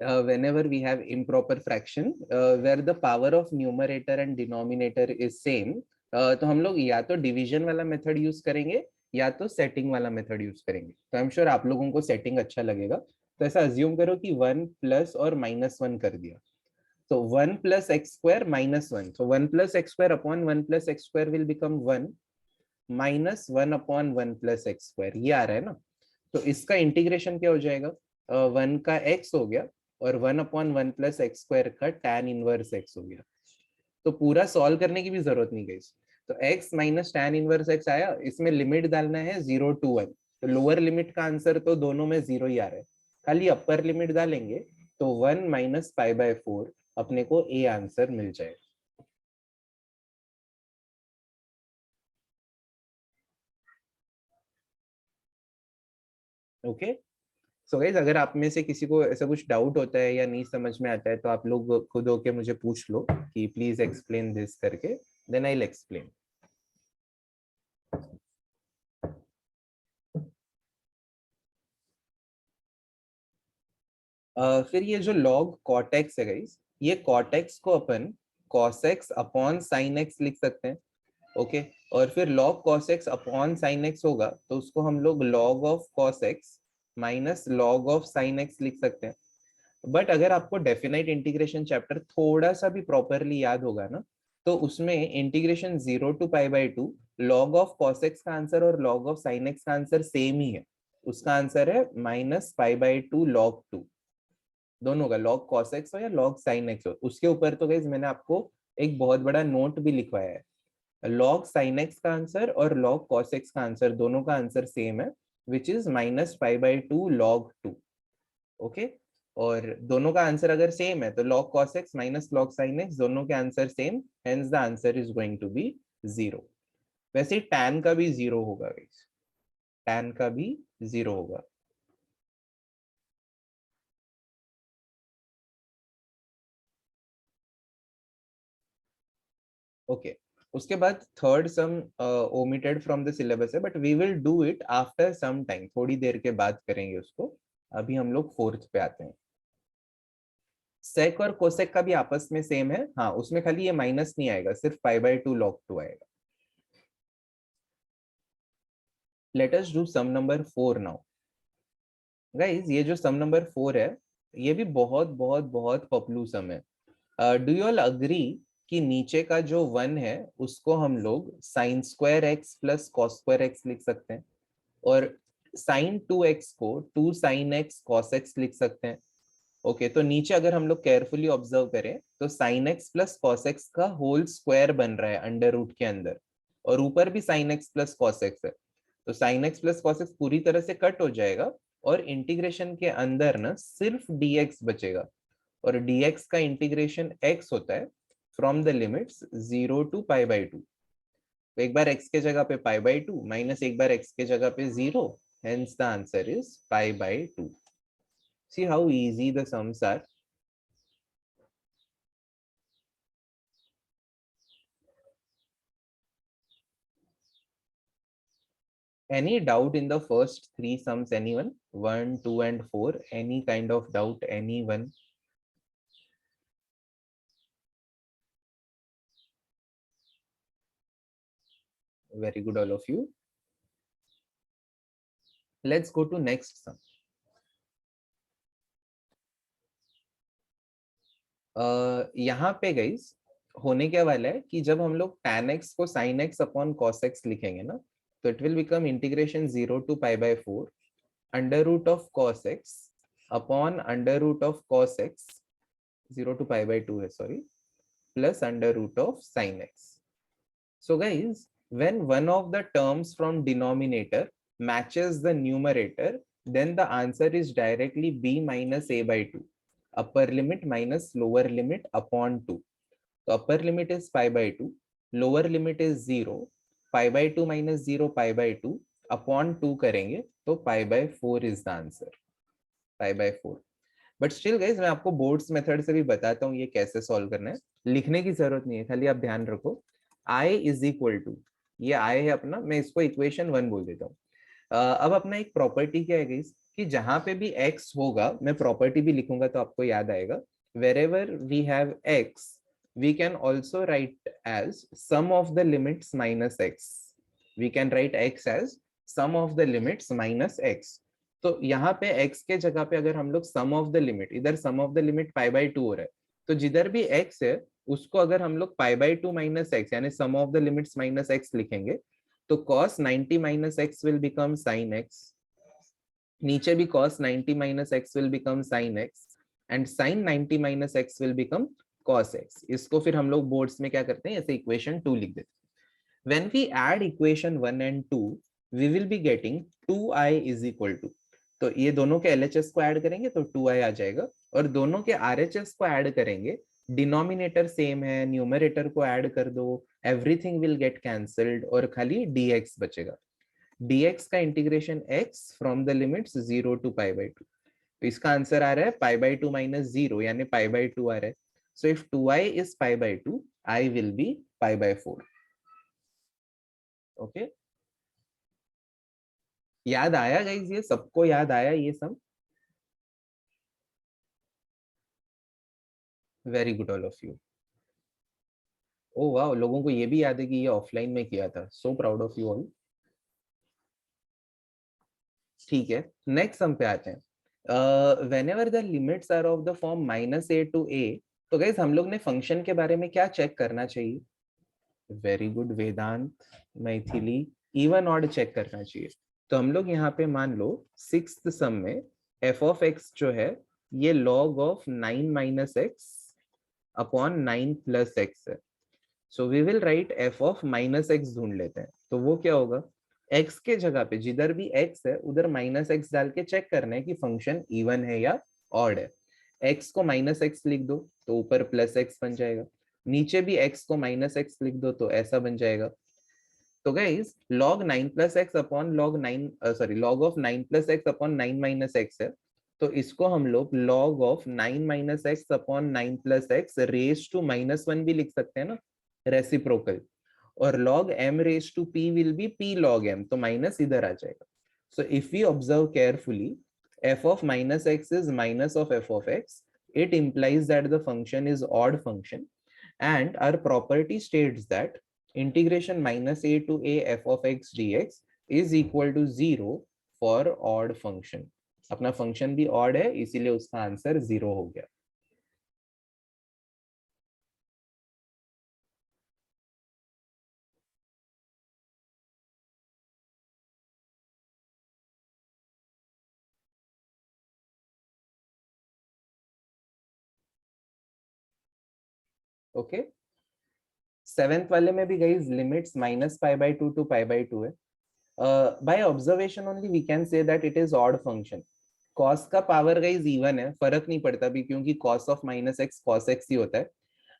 whenever we have improper fraction where the power of numerator and denominator is same, तो हम लोग या तो डिवीजन वाला मेथड यूज करेंगे या तो सेटिंग वाला मेथड यूज करेंगे। तो आई एम श्योर आप लोगों को सेटिंग अच्छा लगेगा। तो ऐसा अज्यूम करो कि 1 प्लस और -1 कर दिया, तो 1 plus x square -1, so 1 plus x square upon 1 plus x square will become 1 minus 1 upon 1 plus x square, ये आ रहा है ना। तो इसका इंटीग्रेशन क्या हो जाएगा, 1 का x हो गया और 1 अपॉन 1 प्लस एक्स स्क्वायर का tan इनवर्स x हो गया। तो पूरा सॉल्व करने की भी जरूरत नहीं गई। तो x minus tan inverse x आया, इसमें लिमिट डालना है 0 to 1, तो लोअर लिमिट का आंसर तो दोनों में 0 ही आ रहा है, खाली अपर लिमिट डालेंगे तो 1 माइनस पाई बाय 4 अपने को ए आंसर मिल जाएगा। ओके, सो गाइस अगर आप में से किसी को ऐसा कुछ डाउट होता है या नहीं समझ में आता है तो आप लोग खुद होके मुझे पूछ लो कि प्लीज एक्सप्लेन दिस करके, देन आई विल एक्सप्लेन। फिर ये जो log cot x है गाइस, ये cot x को अपन cos x upon sin x लिख सकते हैं। ओके, और फिर log cos x upon sin x होगा तो उसको हम लोग log of cos x minus log of sin x लिख सकते हैं। बट अगर आपको डेफिनाइट इंटीग्रेशन चैप्टर थोड़ा सा भी प्रॉपरली याद होगा ना, तो उसमें integration 0 to pi by 2 log of cos x का आंसर और log ऑफ sin x का आंसर सेम ही है। उसका आंसर है माइनस पाई बाय 2 log 2, दोनों का log cos x हो या log sin x हो। उसके ऊपर तो गाइस मैंने आपको एक बहुत बड़ा नोट भी लिखवाया है, log sin x का आंसर और log cos x का आंसर दोनों का आंसर सेम है, which is minus pi by 2 log 2। Okay, और दोनों का आंसर अगर सेम है तो log cos x minus log sin x दोनों के answer same, hence the answer is going to be 0। वैसे tan का भी 0 होगा गाइस, tan का भी 0 होगा। ओके, उसके बाद third sum omitted from the syllabus है, but we will do it after some time, थोड़ी देर के बाद करेंगे उसको। अभी हम लोग फोर्थ पे आते हैं। सेक और कोसेक का भी आपस में सेम है, हाँ उसमें खाली ये माइनस नहीं आएगा, सिर्फ पाई बाय 2 log 2 आएगा। Let us do some number 4 now. Guys ये जो सम नंबर 4 है, ये भी बहुत बहुत बहुत पॉपुलर सम है। डू यू ऑल अग्री कि नीचे का जो 1 है उसको हम लोग sine square x plus cos square x लिख सकते हैं, और साइन 2x को 2 साइन एक्स कॉस एक्स लिख सकते हैं। ओके, तो नीचे अगर हम लोग केयरफुली ऑब्जर्व करें तो sine x plus cos x का होल स्क्वायर बन रहा है अंडर रूट के अंदर, और ऊपर भी sine x plus cos x है। तो sine x plus cos x पूरी तरह से कट हो जाएगा और इंटीग्रेशन के अंदर ना सिर्फ dx बचेगा, और dx का इंटीग्रेशन x होता है from the limits 0 to pi by 2। तो एक बार x के जगह पे पाई बाय 2 माइनस एक बार x के जगह पे 0, hence the answer is pi by 2। See how easy the sums are। Any doubt in the first three sums, anyone? 1, 2 and 4, any kind of doubt, anyone? Very good, all of you. Let's go to next sum। यहाँ पे guys होने क्या वाला है कि जब हम लोग tan x को sin x upon cos x लिखेंगे ना, तो it will become integration 0 to pi by 4 under root of cos x upon under root of cos x, 0 to pi by 2 है sorry, plus under root of sin x। So guys, when one of the terms from denominator matches the numerator, then the answer is directly b minus a by 2, upper limit minus lower limit upon 2। तो upper limit is pi by 2, lower limit is 0, pi by 2 minus 0 pi by 2 upon 2 करेंगे तो pi by 4 is the answer, pi by 4। But still guys मैं आपको boards method से भी बताता हूँ ये कैसे सॉल्व करना है, लिखने की जरूरत नहीं है, खाली आप ध्यान रखो। I इज इक्वल टू, ये I है अपना, मैं इसको इक्वेशन 1 बोल देता हूँ। अब अपना एक प्रॉपर्टी क्या है गाइस कि जहां पे भी x होगा, मैं प्रॉपर्टी भी लिखूंगा तो आपको याद आएगा, wherever we have x we can also write as sum of the limits minus x. We can write x as sum of the limits minus x. तो यहाँ पे x के जगह पे अगर हम लोग sum of the limit, इधर sum of the limit pi by 2 हो रहा है, तो जिधर भी x है उसको अगर हम लोग pi by 2 minus x यानी sum of the limits minus x लिखेंगे, तो cos 90 minus x will become sin x, नीचे भी cos 90 minus x will become sin x and sin 90 minus x will become cos x. इसको फिर हम लोग boards में क्या करते हैं, ऐसे इक्वेशन 2 लिख देते हैं. When we add equation 1 and 2 we will be getting 2i is equal to, तो ये दोनों के LHS को ऐड करेंगे तो 2i आ जाएगा, और दोनों के RHS को ऐड करेंगे, डिनोमिनेटर सेम है, न्यूमरेटर को ऐड कर दो, एवरीथिंग विल गेट कैंसल्ड और खाली dx बचेगा. dx का integration x from the limits 0 to pi by 2, तो इसका आंसर आ रहा है pi by 2 minus 0 यानी pi by 2 आ रहा है. So if 2i is pi by 2, I will be pi by 4. Okay okay? याद आया गाइस, ये सबको याद आया ये सब? Very good all of you. ओ वाह, लोगों को ये भी याद है कि ये ऑफलाइन में किया था. So proud of you all. ठीक है, नेक्स्ट हम पे आते हैं. Whenever the limits are of the form -a to a, तो गाइस हम लोग ने फंक्शन के बारे में क्या चेक करना चाहिए? वेरी गुड वेदांत, मैथिली, इवन ऑड चेक करना चाहिए. तो हम लोग यहाँ पे मान लो सिक्स्थ सम में f of x जो है ये log of 9 minus x upon 9 plus x है. So we will write f of minus x ढूंढ लेते हैं. तो वो क्या होगा, x के जगह पे जिधर भी x है उधर माइनस x डाल के चेक करना है कि फंक्शन इवन है या ऑड है. x को माइनस x लिख दो तो ऊपर प्लस x बन जाएगा, नीचे भी x को माइनस x लिख दो तो ऐसा बन जाएगा. तो guys log 9 plus x upon log 9 sorry log of 9 plus x upon 9 minus x है, तो इसको हम लोग log of 9 minus x upon 9 plus x raise to -1 भी लिख सकते हैं ना, रेसिप्रोकल. और log m raised to p will be p log m, तो माइनस इधर आ जाएगा. So if we observe carefully, f of minus x is minus of f of x. It implies that the function is odd function, and our property states that integration minus a to a f of x dx is equal to 0 for odd function. अपना function भी odd है इसीलिए उसका answer 0 हो गया. Okay, seventh वाले में भी guys limits -pi/2 to pi/2 है. By observation only we can say that it is odd function. cos का पावर गाइस इवन है, फर्क नहीं पड़ता भी क्योंकि cos of -x cos x ही होता है,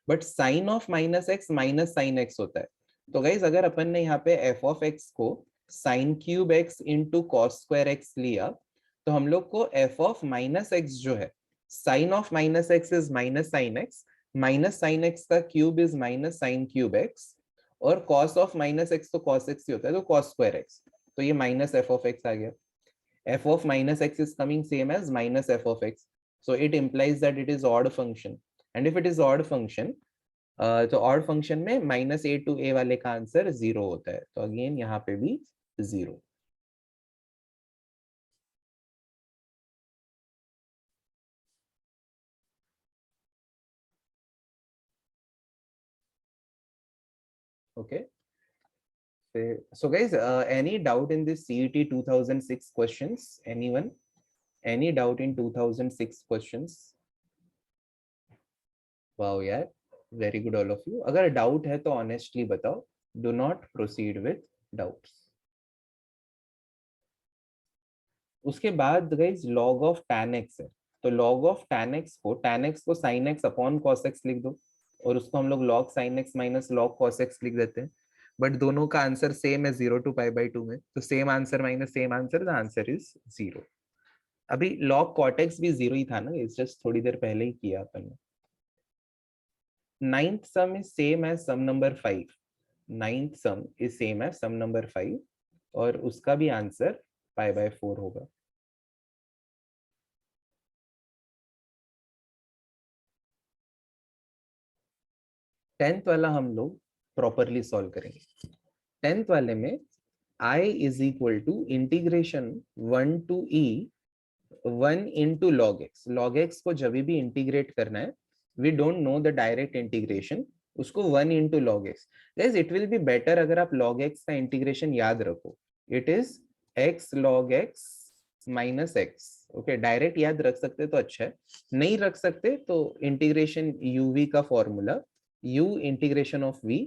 but sin of -x minus sin x होता है. तो गाइस अगर अपन ने यहाँ पे f of x को sin cube x into cos square x लिया, तो हम लोग को f of -x जो है sin of -x is minus sin x का cube is minus sin cube x, और cos ऑफ -x तो cos x ही होता है तो cos स्क्वायर x, तो ये माइनस f of x आ गया. f of -x is coming same as minus f of x, so it implies that it is odd function, and if it is odd function, तो odd function में -a to a वाले का answer 0 होता है. तो again यहाँ पे भी 0. Okay, so guys, any doubt in this CET 2006 questions? Anyone? Any doubt in 2006 questions? Wow यार, very good all of you. अगर डाउट है तो ऑनेस्टली बताओ, do not proceed with doubts. उसके बाद guys log of tan x है, तो log of tan x को sin x upon cos x लिख दो, और उसको हम लोग log sin x minus log cos x लिख देते हैं. बट दोनों का आंसर सेम है 0 to pi/2 में, तो same answer minus same answer, the answer is 0. अभी log cot x भी 0 ही था ना, इट्स जस्ट थोड़ी देर पहले ही किया अपन ने. Ninth sum is same as sum number 5. Ninth sum is same as sum number 5, और उसका भी आंसर π/4 होगा। टेंथ वाला हम लोग प्रॉपरली सॉल्व करेंगे। टेंथ वाले में I is equal to integration 1 to e 1 into log x. Log x को जब भी इंटीग्रेट करना है, we don't know the direct integration, उसको 1 into log x. Guys it will be better अगर आप लॉग एक्स का इंटीग्रेशन याद रखो, it is x log x minus x. Okay, direct याद रख सकते तो अच्छा है, नहीं रख सकते तो इंटीग्रेशन uv का formula u integration of v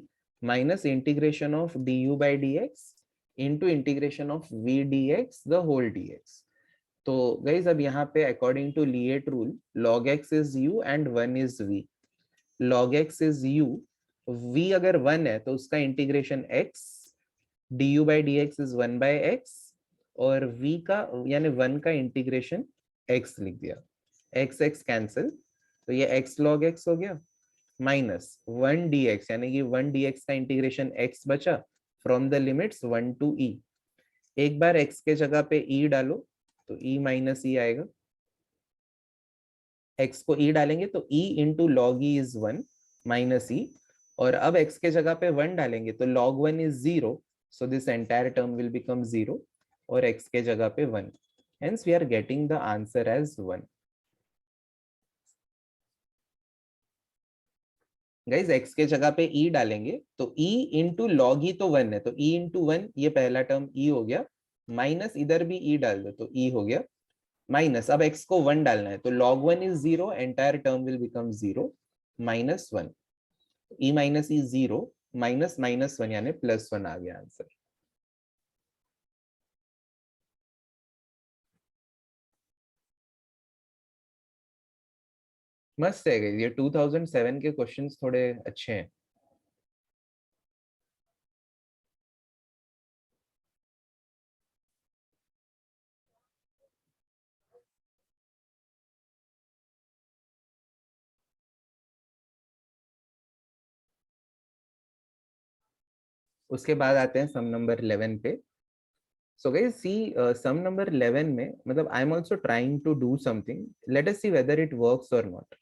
minus integration of du by dx into integration of v dx the whole dx। तो गाइज अब यहाँ पे according to LIATE rule log x is u and 1 is v। log x is u, v अगर 1 है तो उसका integration x, du by dx is 1 by x, और v का यानी 1 का इंटीग्रेशन x लिख दिया, x x कैंसिल, तो ये x log x हो गया माइनस 1 dx यानी कि 1 dx का इंटीग्रेशन x बचा from the limits 1 to e। एक बार x के जगह पे e डालो तो e माइनस e आएगा, x को e डालेंगे तो e into log e is 1 minus e, और अब x के जगह पे 1 डालेंगे तो log 1 is 0, so this entire term will become 0 और x के जगह पे 1, hence we are getting the answer as 1। Guys x के जगह पे e डालेंगे तो e इंटू लॉग e तो 1 है, तो e इंटू 1 ये पहला टर्म e हो गया, माइनस इधर भी e डाल दो तो e हो गया, माइनस अब x को 1 डालना है तो log 1 is 0, entire term will become 0 minus 1, e minus e 0 minus minus 1 यानी प्लस 1 आ गया आंसर। मस्त है ये 2007 के क्वेश्चंस थोड़े अच्छे हैं। उसके बाद आते हैं सम नंबर 11 पे। सो गाइस सी सम नंबर 11 में मतलब I am also trying to do something, let us see whether it works और नॉट।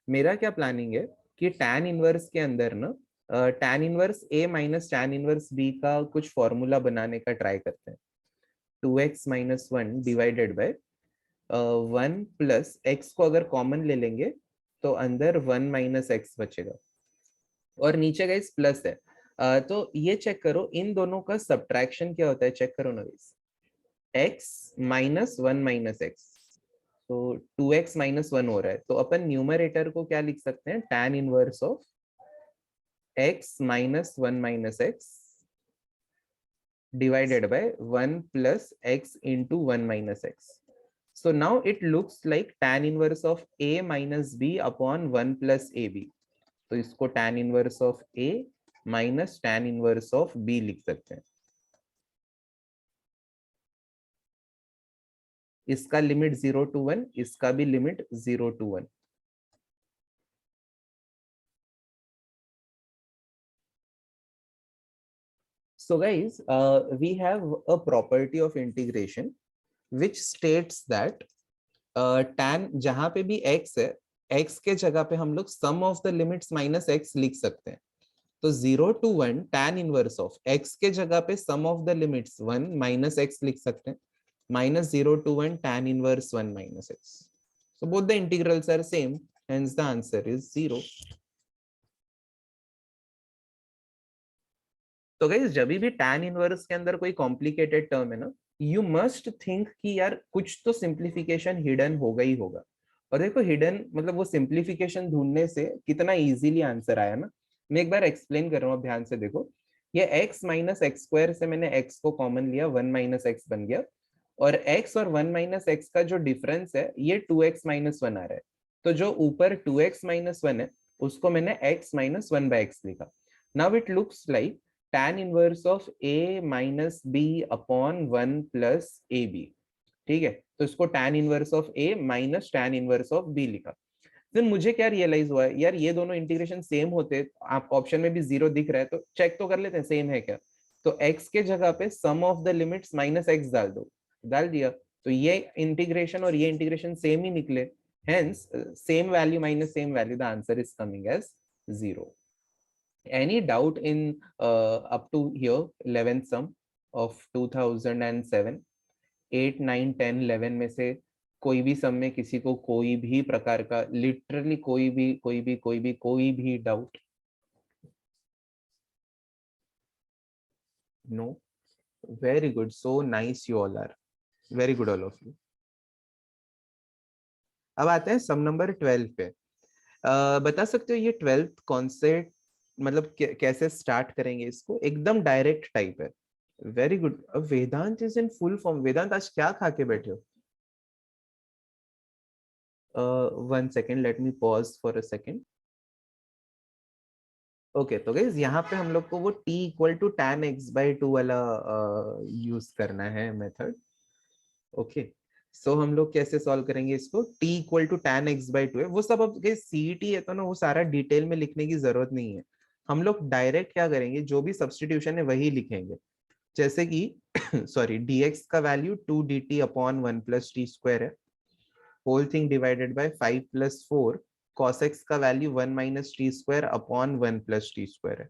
मेरा क्या प्लानिंग है कि tan इनवर्स के अंदर ना tan inverse a minus tan inverse b का कुछ फॉर्मूला बनाने का ट्राई करते हैं। 2x minus 1 divided by 1 plus x को अगर कॉमन ले लेंगे तो अंदर 1 माइनस एक्स बचेगा और नीचे गाइस प्लस है। तो ये चेक करो इन दोनों का सब्ट्रैक्शन क्या होता है, चेक करो ना guys, x minus 1 minus x, तो 2x माइनस 1 हो रहा है, तो अपन न्यूमरेटर को क्या लिख सकते हैं, tan inverse of x minus 1 minus x divided by 1 plus x into 1 minus x. So now it looks like tan inverse of a minus b upon 1 plus ab. तो इसको tan inverse of a minus tan inverse of b लिख सकते हैं। इसका limit 0 to 1, इसका भी limit 0 to 1। So guys, we have a property of integration which states that tan जहां पे भी x है, x के जगह पे हम लोग sum of the limits minus x लिख सकते हैं। तो 0 to 1 tan inverse of x के जगह पे sum of the limits 1 minus x लिख सकते हैं, minus 0 to 1 tan inverse 1 minus x। So both the integrals are same, hence the answer is 0. तो गाइस जब भी tan इनवर्स के अंदर कोई कॉम्प्लिकेटेड टर्म है ना, यू मस्ट थिंक कि यार कुछ तो सिंप्लीफिकेशन हिडन होगा ही होगा। और देखो हिडन मतलब वो सिंप्लीफिकेशन ढूंढने से कितना इजीली आंसर आया ना। मैं एक बार एक्सप्लेन कर रहा हूँ, ध्यान से देखो। ये x माइनस एक्स स्क्वायर से मैंने x को कॉमन लिया, 1 माइनस एक्स बन गया, और x और 1 माइनस एक्स का जो डिफरेंस है ये 2x माइनस 1 आ रहा है। तो जो ऊपर 2x माइनस 1 है उसको मैंने x माइनस 1 बाय एक्स लिखा। Now it looks like tan inverse of a minus b upon 1 plus A B. ठीक है, तो इसको tan inverse of a minus tan inverse of b लिखा। फिर मुझे क्या रियलाइज हुआ है, यार ये दोनों इंटीग्रेशन सेम होते, आप ऑप्शन में भी 0 दिख रहा है तो चेक तो कर लेते हैं सेम है क्या। तो x के जगह पे sum of the limits minus X डाल दो, डाल दिया, तो ये इंटीग्रेशन और ये इंटीग्रेशन सेम ही निकले, hence same value minus same value, the answer is coming as 0. Any doubt in up to here 11th sum of 2007, 8 9 10 11 में से कोई भी सम में किसी को कोई भी प्रकार का लिटरली कोई भी doubt? No, very good, so nice, you all are very good all of you. अब आते हैं सम नंबर 12 पे. बता सकते हो ये 12th कौन से, मतलब कैसे स्टार्ट करेंगे इसको? एकदम डायरेक्ट टाइप है. Very good. Vedant is in full form. Vedant आज क्या खा के बैठे हो? 1 second, let me pause for a second. Okay, तो गाइस यहाँ पे हम लोग को वो t equal to tan x by 2 वाला यूज करना है मेथड. ओके, सो हम लोग कैसे सॉल्व करेंगे इसको? t equal to tan x by 2 है वो सब. अब सीईटी है तो ना वो सारा डिटेल में लिखने की जरूरत नहीं है. हम लोग डायरेक्ट क्या करेंगे, जो भी सब्सटीट्यूशन है वही लिखेंगे. जैसे कि सॉरी, dx का value 2 dt upon 1 plus T square है, whole thing divided by 5 plus 4 cos x का value 1 minus T square upon 1 plus T square है.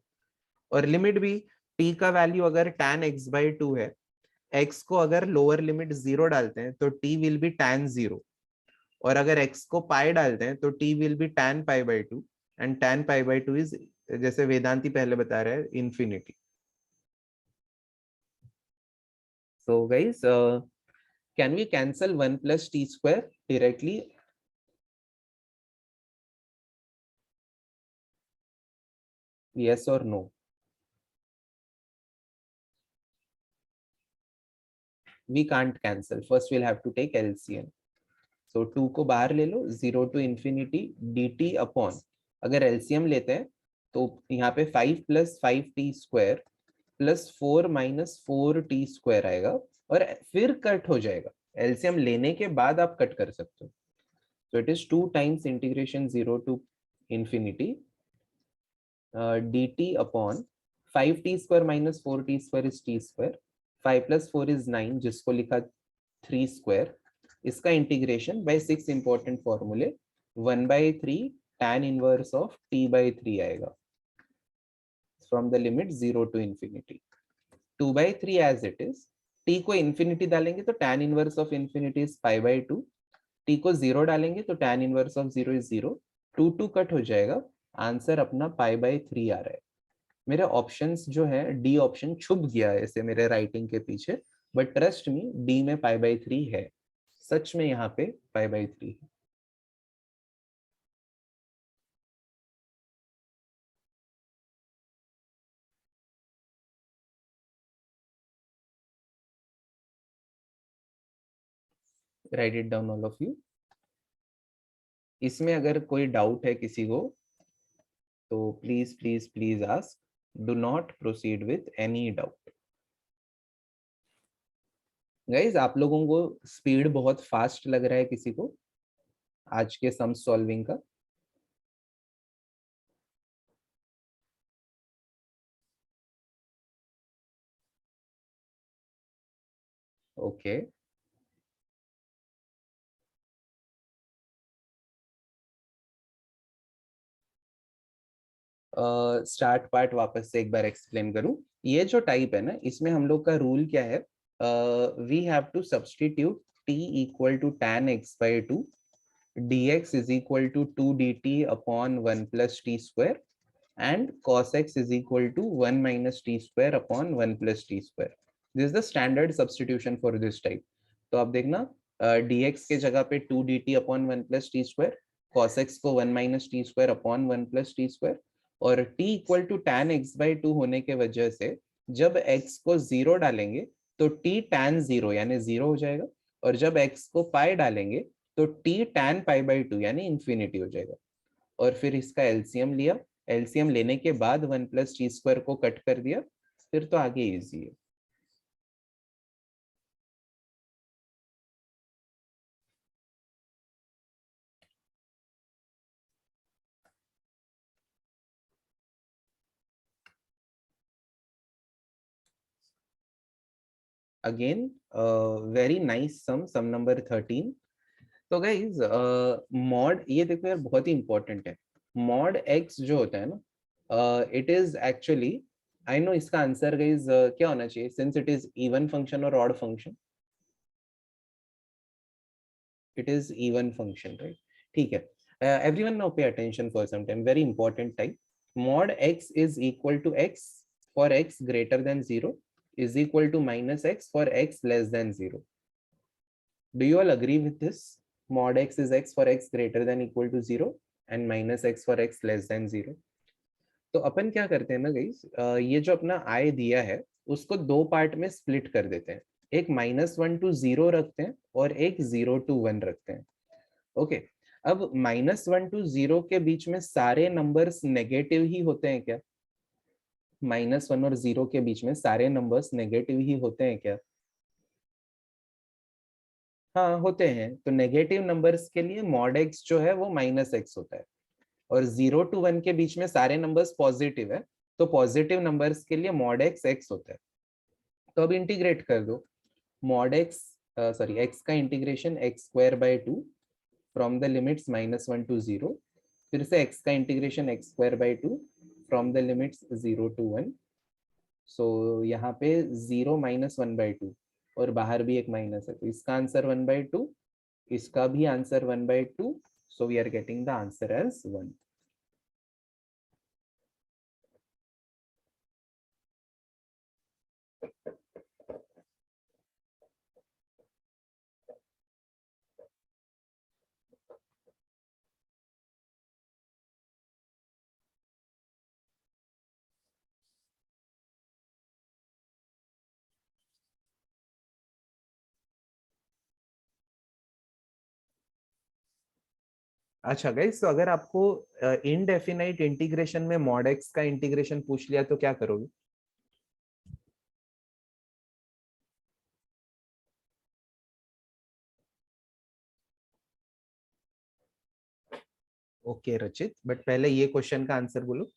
और लिमिट भी, t का वैल्यू अगर tan x बाई 2 है, x को अगर लोअर लिमिट 0 डालते हैं तो t विल बी tan 0, और अगर x को पाई डालते हैं तो t will be tan pi by 2, and tan pi by 2 is, जैसे वेदांती पहले बता रहे हैं, infinity. So guys, can we cancel 1 plus t square directly? Yes or no? We can't cancel. First we'll have to take LCM. So 2 को बाहर ले लो, 0 to infinity dt upon, अगर LCM लेते हैं तो यहाँ पे 5 plus 5t square plus 4 minus 4t square आएगा, और फिर कट हो जाएगा. LCM लेने के बाद आप कट कर सकते हो. So it is 2 times integration 0 to infinity dt upon 5t square minus 4t square is t square, 5 plus 4 is 9 जिसको लिखा 3 square, इसका इंटीग्रेशन बाय 6 इंपॉर्टेंट फॉर्मूले, 1/3 tan inverse of t by 3 आएगा from the limit 0 to infinity. 2/3 as it is, t को infinity डालेंगे तो tan inverse of infinity is pi by 2, t को 0 डालेंगे तो tan inverse of 0 is 0, 2 cut हो जाएगा, आंसर अपना pi by 3 आ रहा है. मेरे ऑप्शंस जो है, डी ऑप्शन छुप गया है ऐसे मेरे राइटिंग के पीछे, बट ट्रस्ट मी, डी में पाई बाई 3 है. सच में यहाँ पे पाई बाई 3 है. Write it down all of you. इसमें अगर कोई डाउट है किसी को तो please please please ask, do not proceed with any doubt. Guys, आप लोगों को स्पीड बहुत फास्ट लग रहा है किसी को आज के सम सॉल्विंग का? ओके, स्टार्ट पार्ट वापस से एक बार एक्सप्लेन करूं. ये जो टाइप है ना, इसमें हम लोग का रूल क्या है? We have to substitute t equal to tan x by 2, dx is equal to 2 dt upon 1 plus t square, and cos x is equal to 1 minus t square upon 1 plus t square. This is the standard substitution for this type. तो आप देखना, dx के जगह पे 2 dt upon 1 plus t square, cos x को 1 minus t square upon 1 plus t square, और t equal to tan x by 2 होने के वजह से जब x को 0 डालेंगे तो t tan 0 यानी 0 हो जाएगा, और जब x को पाई डालेंगे तो t tan पाई बाई 2 यानी इंफिनिटी हो जाएगा. और फिर इसका एलसीएम लिया, एलसीएम लेने के बाद 1 प्लस टी स्क्वायर को कट कर दिया, फिर तो आगे इजी है. Again very nice sum number 13। तो गाइज मॉड, ये देखो यार बहुत ही इंपॉर्टेंट है। मॉड एक्स जो होता है ना, it is actually, I know इसका आंसर गाइज क्या होना चाहिए, since it is even function और odd function, it is even function, right? ठीक है, everyone now pay attention for some time, very important type. Mod x is equal to x for x greater than 0 is equal to minus x for x less than 0. Do you all agree with this? Mod x is x for x greater than equal to 0 and minus x for x less than 0. तो अपन क्या करते हैं ना guys, ये जो अपना आई दिया है उसको दो पार्ट में स्प्लिट कर देते हैं। एक -1 to 0 रखते हैं और एक 0 to 1 रखते हैं। ओके, अब -1 to 0 के बीच में सारे नंबर्स नेगेटिव ही होते हैं क्या? -1 और 0 के बीच में सारे नंबर्स नेगेटिव ही होते हैं क्या? हाँ होते हैं। तो नेगेटिव नंबर्स के लिए मॉड एक्स जो है वो -x होता है, और 0 to 1 के बीच में सारे नंबर्स पॉजिटिव है, तो पॉजिटिव नंबर्स के लिए मॉड एक्स x होता है। तो अब इंटीग्रेट कर दो, मॉड एक्स सॉरी एक्स का integration x² by 2 from the limits -1 to 0, फिर से x का integration x² by 2 from the limits 0 to 1। सो यहाँ पे 0 -1/2 और बाहर भी एक माइनस है, तो इसका आंसर 1/2, इसका भी answer 1/2, so we are getting the answer as 1। अच्छा गाइस, तो अगर आपको इनडेफिनाइट इंटीग्रेशन में मॉड एक्स का इंटीग्रेशन पूछ लिया तो क्या करोगे? ओके रचित, बट पहले ये क्वेश्चन का आंसर बोलो।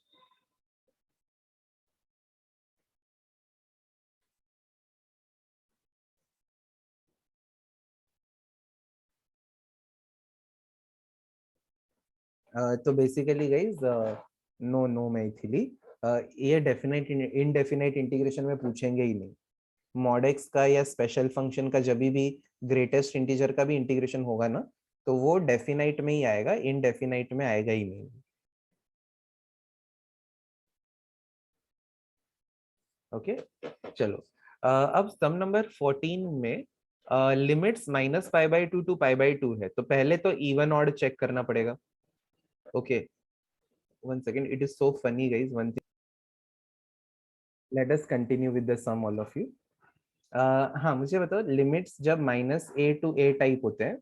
तो basically guys, no no Maithili, ये डेफिनेट इनडेफिनाइट इंटीग्रेशन में पूछेंगे ही नहीं। मॉड एक्स का या स्पेशल फंक्शन का जब भी ग्रेटेस्ट इंटीजर का भी इंटीग्रेशन होगा ना, तो वो डेफिनाइट में ही आएगा, इनडेफिनाइट में आएगा ही नहीं। ओके चलो, अब सम नंबर 14 में लिमिट्स -π/2 to π/2 है, तो पहले तो इवन ऑड चेक करना पड़ेगा। Okay, one second, it is so funny guys, one thing, let us continue with the sum all of you. हाँ मुझे बताओ, लिमिट्स जब -a to a टाइप होते हैं,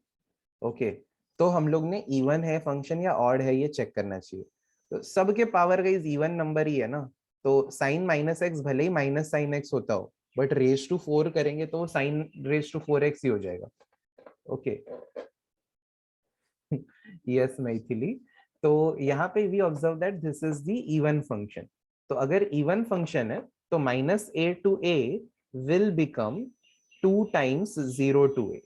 ओके, तो हम लोग ने इवन है फंक्शन या ऑड है ये चेक करना चाहिए। तो सबके पावर गाइस इवन नंबर ही है ना, तो साइन -x भले ही माइनस साइन x होता हो, बट रेज टू 4 करेंगे तो साइन रेज टू 4x ही हो जाएगा। ओके यस मैथिली, तो यहाँ पे we observe that this is the even function. तो अगर इवन फंक्शन है तो -a to a will become 2 times 0 to a,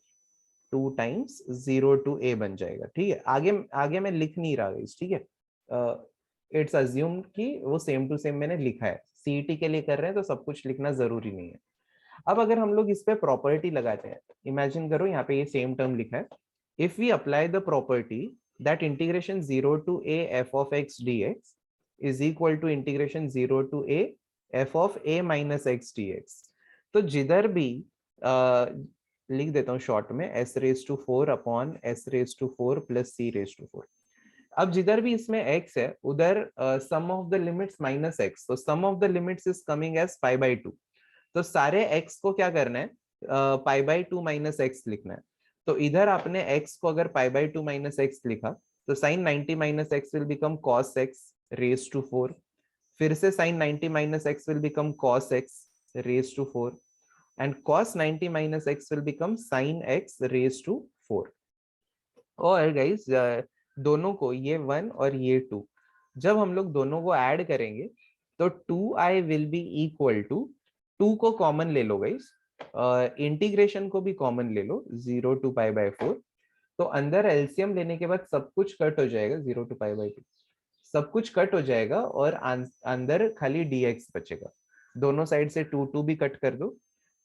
2 times 0 to a बन जाएगा। ठीक है, आगे आगे मैं लिख नहीं रहा इस, ठीक है, इट्स अज्यूम्ड कि वो सेम टू सेम मैंने लिखा है, सीईटी के लिए कर रहे हैं तो सब कुछ लिखना जरूरी नहीं है। अब अगर हम लोग इस पे प्रॉपर्टी लगाते हैं, इमेजिन करो यहाँ पे ये सेम टर्म लिखा है, if we apply the property that integration 0 to a f of x dx is equal to integration 0 to a f of a minus x dx, तो जिधर भी लिख देता हूँ शॉर्ट में s raised to 4 upon s raised to 4 plus c raised to 4। अब जिधर भी इसमें x है उधर sum of the limits -x, तो sum of the limits is coming as π/2, तो सारे x को क्या करना है, π/2 माइनस एक्स लिखना है। तो इधर आपने x को अगर π/2 माइनस एक्स लिखा तो sine 90 minus x will become cos x raise to 4, फिर से sine 90 minus x will become cos x raise to 4, and cos 90 minus x will become sin x raise to 4। और guys दोनों को, ये 1 और ये 2, जब हम लोग दोनों को ऐड करेंगे तो 2i will be equal to, 2 को कॉमन ले लो गाइस, इंटीग्रेशन को भी कॉमन ले लो, 0 to π/4, तो अंदर एलसीएम लेने के बाद सब कुछ कट हो जाएगा, 0 to π/2 सब कुछ कट हो जाएगा और अंदर खाली dx बचेगा। दोनों साइड से 2 भी कट कर दो,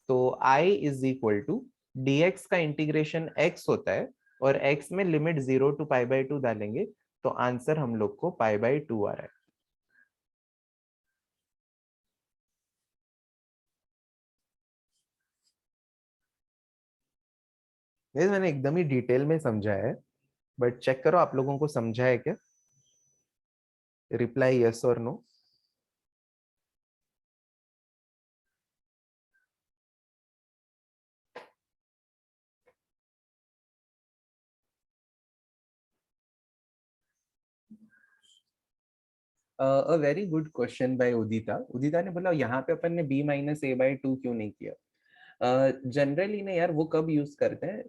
तो I is equal to dx का इंटीग्रेशन x होता है और x में लिमिट 0 to π/2 डालेंगे तो आंसर हम लोग को π/2 आ रहा है। मैंने एकदम ही डिटेल में समझाया है, बट चेक करो आप लोगों को समझा है क्या? रिप्लाई यस और no. A very good question by Udita. Udita ने बोला यहाँ पे अपन ने b-a/2 क्यों नहीं किया? जनरली ने यार वो कब यूज करते हैं,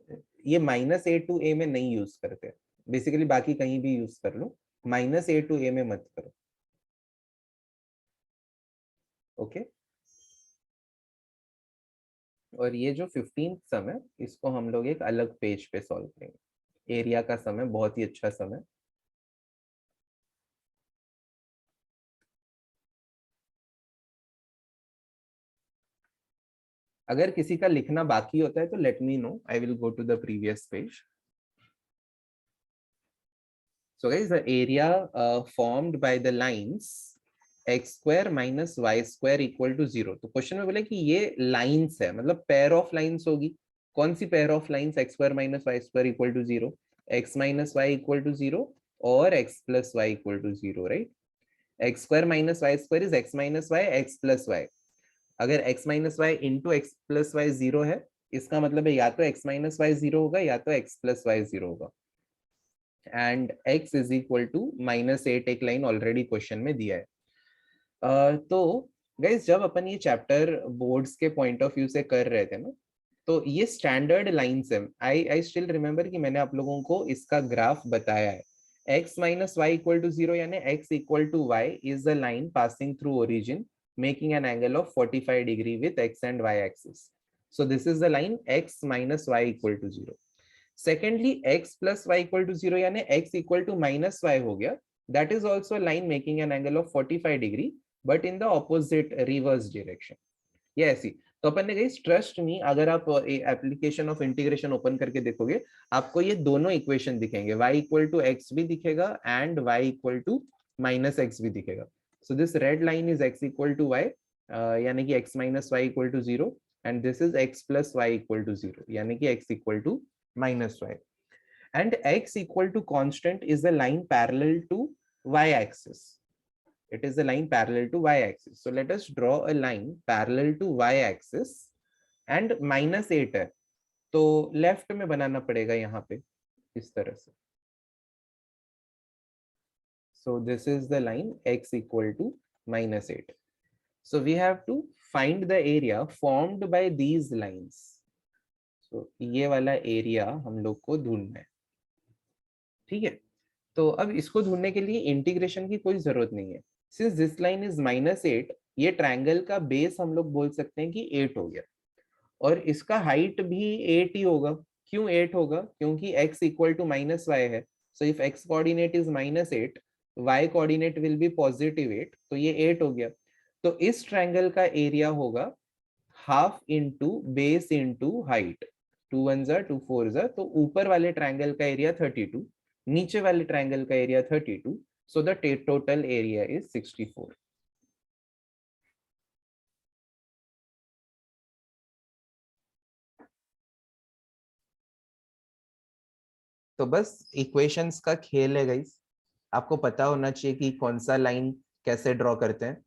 ये -a to a में नहीं यूज करते, बेसिकली बाकी कहीं भी यूज कर लो, -a to a में मत करो। ओके और ये जो 15th सम है इसको हम लोग एक अलग पेज पे सॉल्व करेंगे। एरिया का सम है, बहुत ही अच्छा सम है। अगर किसी का लिखना बाकी होता है तो let me know, I will go to the previous page. So guys, the area formed by the lines x square minus y square equal to 0। तो क्वेश्चन में बोला कि ये लाइंस है, मतलब पेयर ऑफ लाइंस होगी। कौन सी pair of lines? x square minus y square equal to 0, x minus y equal to 0 और x plus y equal to 0, right? x square minus y square is x minus y, x plus y। अगर x minus y into x plus y 0 है, इसका मतलब है या तो x minus y 0 होगा या तो x plus y 0 होगा। And x is equal to -8 एक लाइन ऑलरेडी क्वेश्चन में दिया है। तो गाइस जब अपन ये चैप्टर बोर्ड्स के पॉइंट ऑफ व्यू से कर रहे थे ना, तो ये स्टैंडर्ड लाइंस है। आई स्टिल रिमेम्बर कि मैंने आप लोगों को इसका ग्राफ बताया है। x minus y equal to 0 यानी x equal to y is a line passing through origin making an angle of 45 degree with x and y axis. So this is the line x minus y equal to 0. Secondly, x plus y equal to 0 यानी x equal to minus y हो गया, that is also a line making an angle of 45 degree but in the opposite reverse direction। ये ऐसी तो अपन ने कही trust me, अगर आप एप्लीकेशन ऑफ इंटीग्रेशन ओपन करके देखोगे आपको ये दोनों इक्वेशन दिखेंगे, y इक्वल टू एक्स भी दिखेगा and y equal to minus x भी दिखेगा। So this red line is x equal to y यानी कि x minus y equal to 0 and this is x plus y equal to 0 यानी कि x equal to minus y, and x equal to constant is the line parallel to y axis। it is the line parallel to y axis, so let us draw a line parallel to y axis and -8 है तो left में बनाना पड़ेगा यहाँ पे इस तरह से। so this is the line x equal to -8। so we have to find the area formed by these lines। so ये वाला एरिया हम लोग को ढूंढना है, ठीक है? तो अब इसको ढूंढने के लिए इंटीग्रेशन की कोई जरूरत नहीं है। सिंस दिस लाइन इज -8, ये ट्रायंगल का बेस हम लोग बोल सकते हैं कि 8 हो गया और इसका हाइट भी 8 ही होगा। क्यों 8 होगा? क्योंकि x इक्वल टू -y है। So if x coordinate is -8, y coordinate will be +8, तो ये 8 हो गया। तो इस ट्रायंगल का एरिया होगा half into base into height, 2 1 जा 2 4 जा, तो ऊपर वाले ट्रायंगल का एरिया 32, नीचे वाले ट्रायंगल का area 32, so the total area is 64। तो बस इक्वेशंस का खेल है गाइस, आपको पता होना चाहिए कि कौन सा लाइन कैसे ड्रॉ करते हैं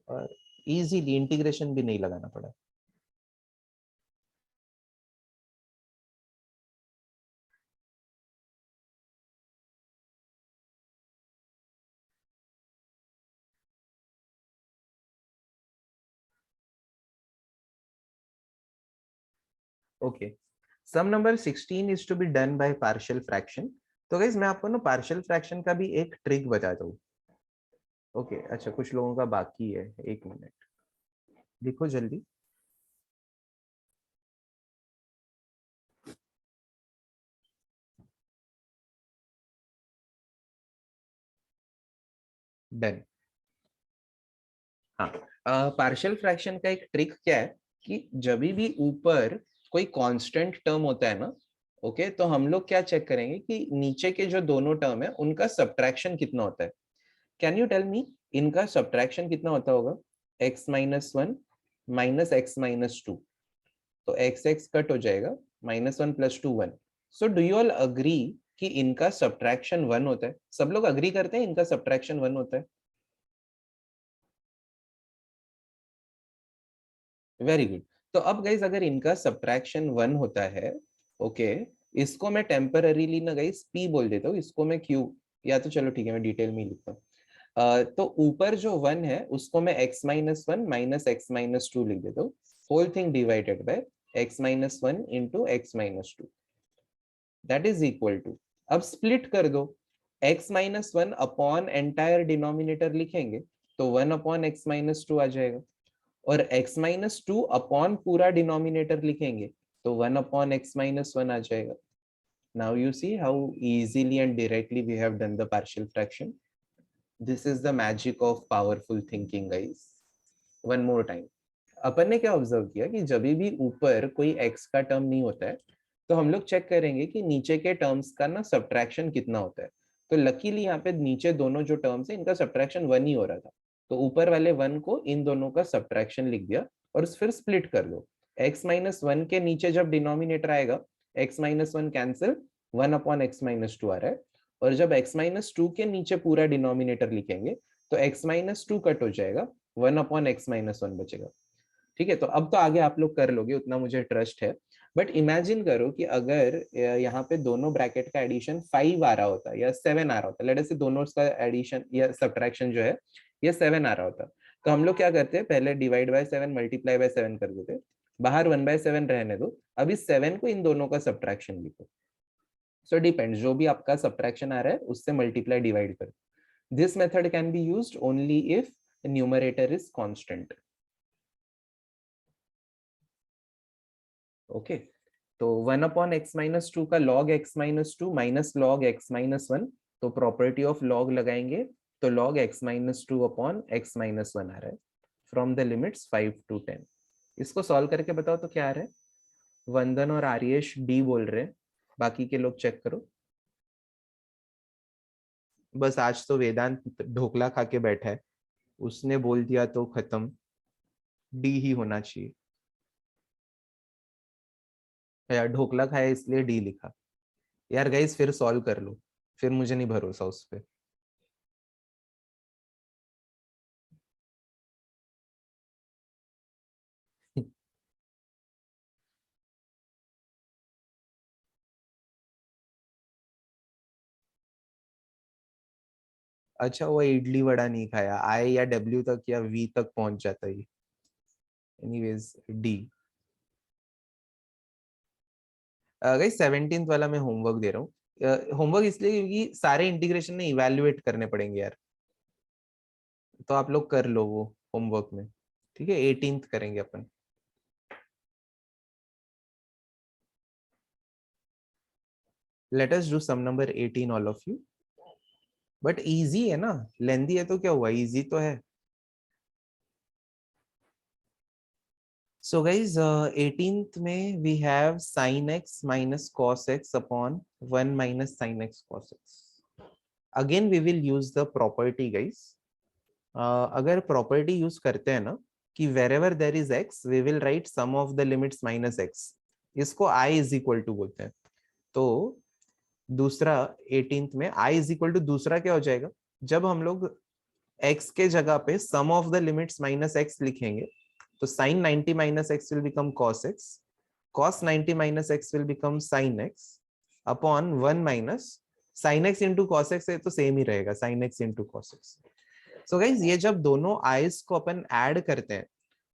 और इजीली इंटीग्रेशन भी नहीं लगाना पड़ा। Okay, sum number 16 is to be done by partial fraction. तो गाइस मैं आपको ना पार्शियल फ्रैक्शन का भी एक ट्रिक बताता हूँ। ओके अच्छा, कुछ लोगों का बाकी है, एक मिनट देखो जल्दी। डन। हाँ, पार्शियल फ्रैक्शन का एक ट्रिक क्या है कि जब भी ऊपर कोई कांस्टेंट टर्म होता है ना, ओके, तो हम लोग क्या चेक करेंगे कि नीचे के जो दोनों टर्म है उनका सब्ट्रैक्शन कितना होता है। कैन यू टेल मी इनका सब्ट्रैक्शन कितना होता होगा? x minus one minus x minus to, तो एक्स एक्स कट हो जाएगा, minus one plus two one. So do you all agree कि इनका सब्ट्रैक्शन वन होता है? सब लोग अग्री करते हैं इनका सब्ट्रैक्शन वन होता है? Very good. तो अब गाइज अगर इनका सब्ट्रैक्शन वन होता है, ओके, इसको मैं टेम्पररीली ना गाइज p बोल देता हूँ, इसको मैं q, या तो चलो ठीक है मैं डिटेल में ही लिखता हूँ। तो ऊपर जो वन है उसको मैं x minus one minus x minus two लिख देता हूँ, whole thing divided by x minus one into x minus two, that is equal to, अब स्प्लिट कर दो, x minus one upon entire denominator लिखेंगे तो one upon x minus two आ जाएगा, और x माइनस टू अपॉन पूरा denominator लिखेंगे तो one upon x minus one आ जाएगा। Now you see how easily and directly we have done the partial fraction. This is the magic of powerful thinking guys. One more time, अपन ने क्या observe किया कि जब भी ऊपर कोई x का टर्म नहीं होता है तो हम लोग चेक करेंगे कि नीचे के टर्म्स का ना सब्ट्रैक्शन कितना होता है। तो लकीली यहाँ पे नीचे दोनों जो टर्म्स है इनका सब्ट्रैक्शन वन ही हो रहा था, तो ऊपर वाले वन को इन दोनों का सब्ट्रैक्शन लिख दिया और फिर स्प्लिट कर दो। x माइनस वन के नीचे जब डिनोमिनेटर आएगा x minus one cancel, one upon x minus two आ रहा है, और जब x माइनस टू के नीचे पूरा डिनोमिनेटर लिखेंगे तो x माइनस टू कट हो जाएगा, one upon x minus one बचेगा। ठीक है, तो अब तो आगे आप लोग कर लोगे, उतना मुझे ट्रस्ट है। बट इमेजिन करो कि अगर यहाँ पे दोनों ब्रैकेट का एडिशन 5 आ रहा होता या 7 आ रहा होता, लेट अस से दोनों का एडिशन या सब्ट्रैक्शन जो है ये 7 आ रहा होता, तो हम लोग क्या करते हैं, पहले डिवाइड बाय 7 मल्टीप्लाई बाय 7 कर देते, बाहर 1/7 रहने दो, अब इस 7 को इन दोनों का सब्ट्रैक्शन लिखो। सो डिपेंड, जो भी आपका सब्ट्रैक्शन आ रहा है उससे मल्टीप्लाई डिवाइड करो। This method can be used only if numerator is constant. Okay, तो one upon x minus two का log x minus two minus log x minus one, तो प्रॉपर्टी ऑफ लॉग लगाएंगे तो log x minus two upon x minus one आ रहा है from the limits 5 to 10। इसको solve करके बताओ तो क्या आ रहा है? वंदन और आर्येश डी बोल रहे हैं, बाकी के लोग चेक करो। बस आज तो वेदांत ढोकला खा के बैठा है, उसने बोल दिया तो खत्म, डी ही होना चाहिए। यार ढोकला खाया इसलिए डी लिखा। यार गाइस फिर सॉल्व कर लो, फिर मुझे नहीं भरोसा उस पर। अच्छा, वो इडली वड़ा नहीं खाया, आई या डब्ल्यू तक या वी तक पहुंच जाता ही। Anyways D. गाइस 17th वाला मैं होमवर्क दे रहा हूँ, होमवर्क इसलिए क्योंकि सारे इंटीग्रेशन में इवैल्यूएट करने पड़ेंगे यार, तो आप लोग कर लो वो होमवर्क में। ठीक है, 18th करेंगे अपन। Let us do some number 18 all of you. But easy है ना, लेंदी है तो क्या हुआ, इजी तो है। So guys, 18th में we have sin x minus cos x upon 1 minus sin x cos x. Again we will use the property guys. अगर property use करते हैं ना कि wherever there is x, we will write sum of the limits minus x. इसको I is equal to बोलते हैं। तो दूसरा 18th में I is equal to दूसरा क्या हो जाएगा, जब हम लोग x के जगह पे sum of the limits minus x लिखेंगे तो sin 90 minus x will become cos x, cos 90 minus x will become sin x upon 1 minus sin x into cos x है तो सेम ही रहेगा sin x into cos x। So guys ये जब दोनों ice को अपन add करते हैं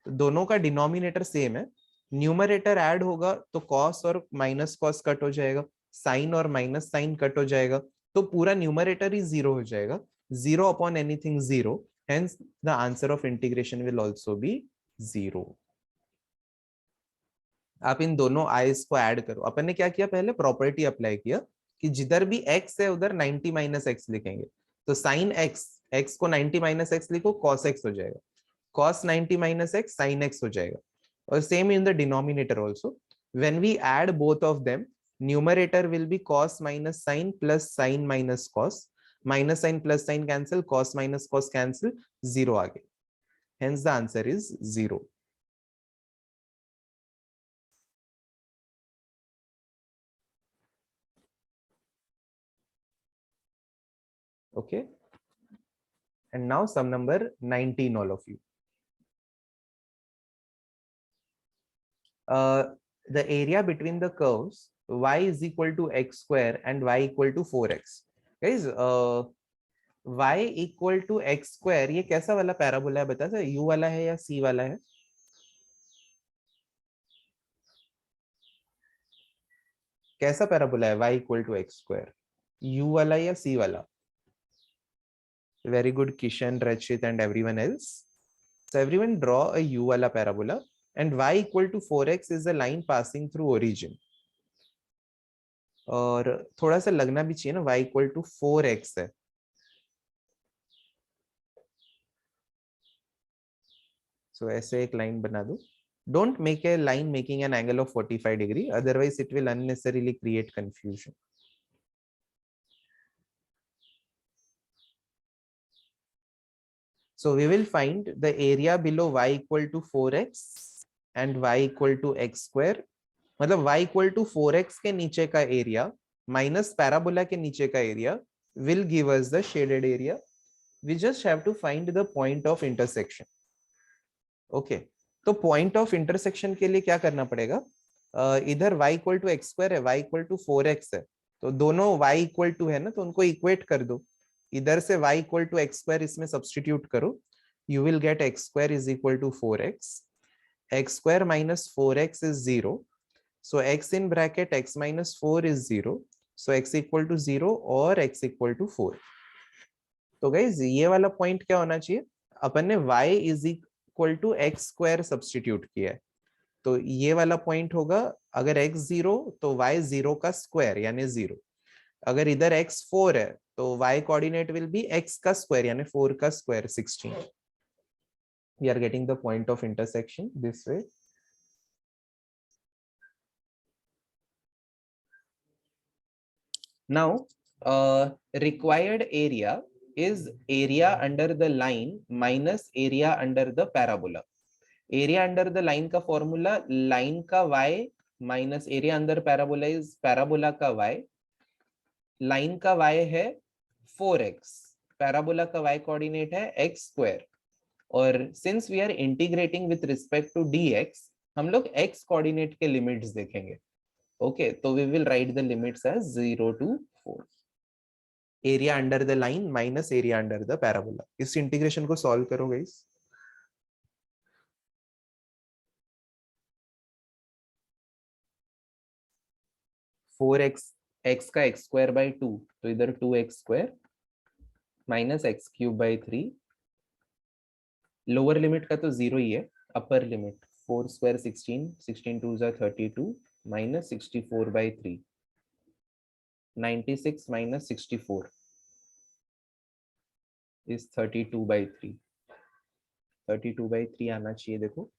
तो दोनों का डिनोमिनेटर सेम है, न्यूमरेटर ऐड होगा तो cos और माइनस cos कट हो जाएगा, sin और माइनस sin कट हो जाएगा, तो पूरा न्यूमरेटर ही जीरो हो जाएगा, zero upon anything zero, hence the answer of integration will also be zero. आप इन दोनों आइस को ऐड करो। अपन ने क्या किया, पहले प्रॉपर्टी अप्लाई किया कि जिधर भी x है उधर 90 माइनस एक्स लिखेंगे, तो साइन x x को 90 माइनस एक्स लिखो, cos x हो जाएगा, cos 90 minus x sin x हो जाएगा. और same in the denominator also, when we add both of them, numerator will be cos minus sin plus sin minus cos, minus sin plus sin cancel, cos minus cos cancel, 0 आ गया. Hence the answer is 0. Okay, and now sum number 19, all of you. The area between the curves y is equal to x square and y equal to 4x. Guys, y equal to x square ये कैसा वाला parabola है बता सकते? u वाला है या c वाला है? कैसा पैराबोला है y equal to x square? u वाला या c वाला? Very good, Kishan, Rachit, and everyone else. So everyone draw a u वाला parabola, and y equal to 4x is a line passing through origin. और थोड़ा सा लगना भी चाहिए ना, y equal to 4x है. So ऐसे एक लाइन बना दो. Don't make a line making an angle of 45 degree, otherwise it will unnecessarily create confusion. So we will find the area below y equal to 4x and y equal to x square. मतलब y equal to 4x के नीचे का area minus parabola के नीचे का area will give us the shaded area. We just have to find the point of intersection. Okay, तो point of intersection के लिए क्या करना पड़ेगा? इधर y equal to x square है, y equal to 4x है, तो दोनों y equal to है ना, तो उनको इक्वेट कर दो. इधर से y equal to x square इसमें सब्स्टिट्यूट करो, you will get x square is equal to 4x. x square minus 4x is 0. So x in bracket x minus 4 is 0. So x equal to 0 और x equal to 4. तो guys ये वाला point क्या होना चाहिए? अपन ने y is equal to x square substitute किया है, तो ये वाला पॉइंट होगा अगर x 0 तो y 0 का स्क्वायर यानी 0. अगर इधर x 4 है तो y coordinate will be x का स्क्वायर यानी 4 का square 16. We are getting the point of intersection this way. Now, required area is area under the line minus area under the parabola. Area under the line का formula line का y minus area under parabola is parabola का y. Line का y है 4x, parabola का y coordinate है x square. और since we are integrating with respect to dx, हम लोग x coordinate के limits देखेंगे. Okay, so we will write the limits as 0 to 4. Area under the line minus area under the parabola. इस integration को solve करो guys. Four x का x square by 2, तो इधर 2x square minus x cube by 3. Lower limit का तो 0 ही है, upper limit 4 square 16, 16 2 जा 32 minus 64 by 3, 96 minus 64 is 32 by 3. 32 by 3 आना चाहिए. देखो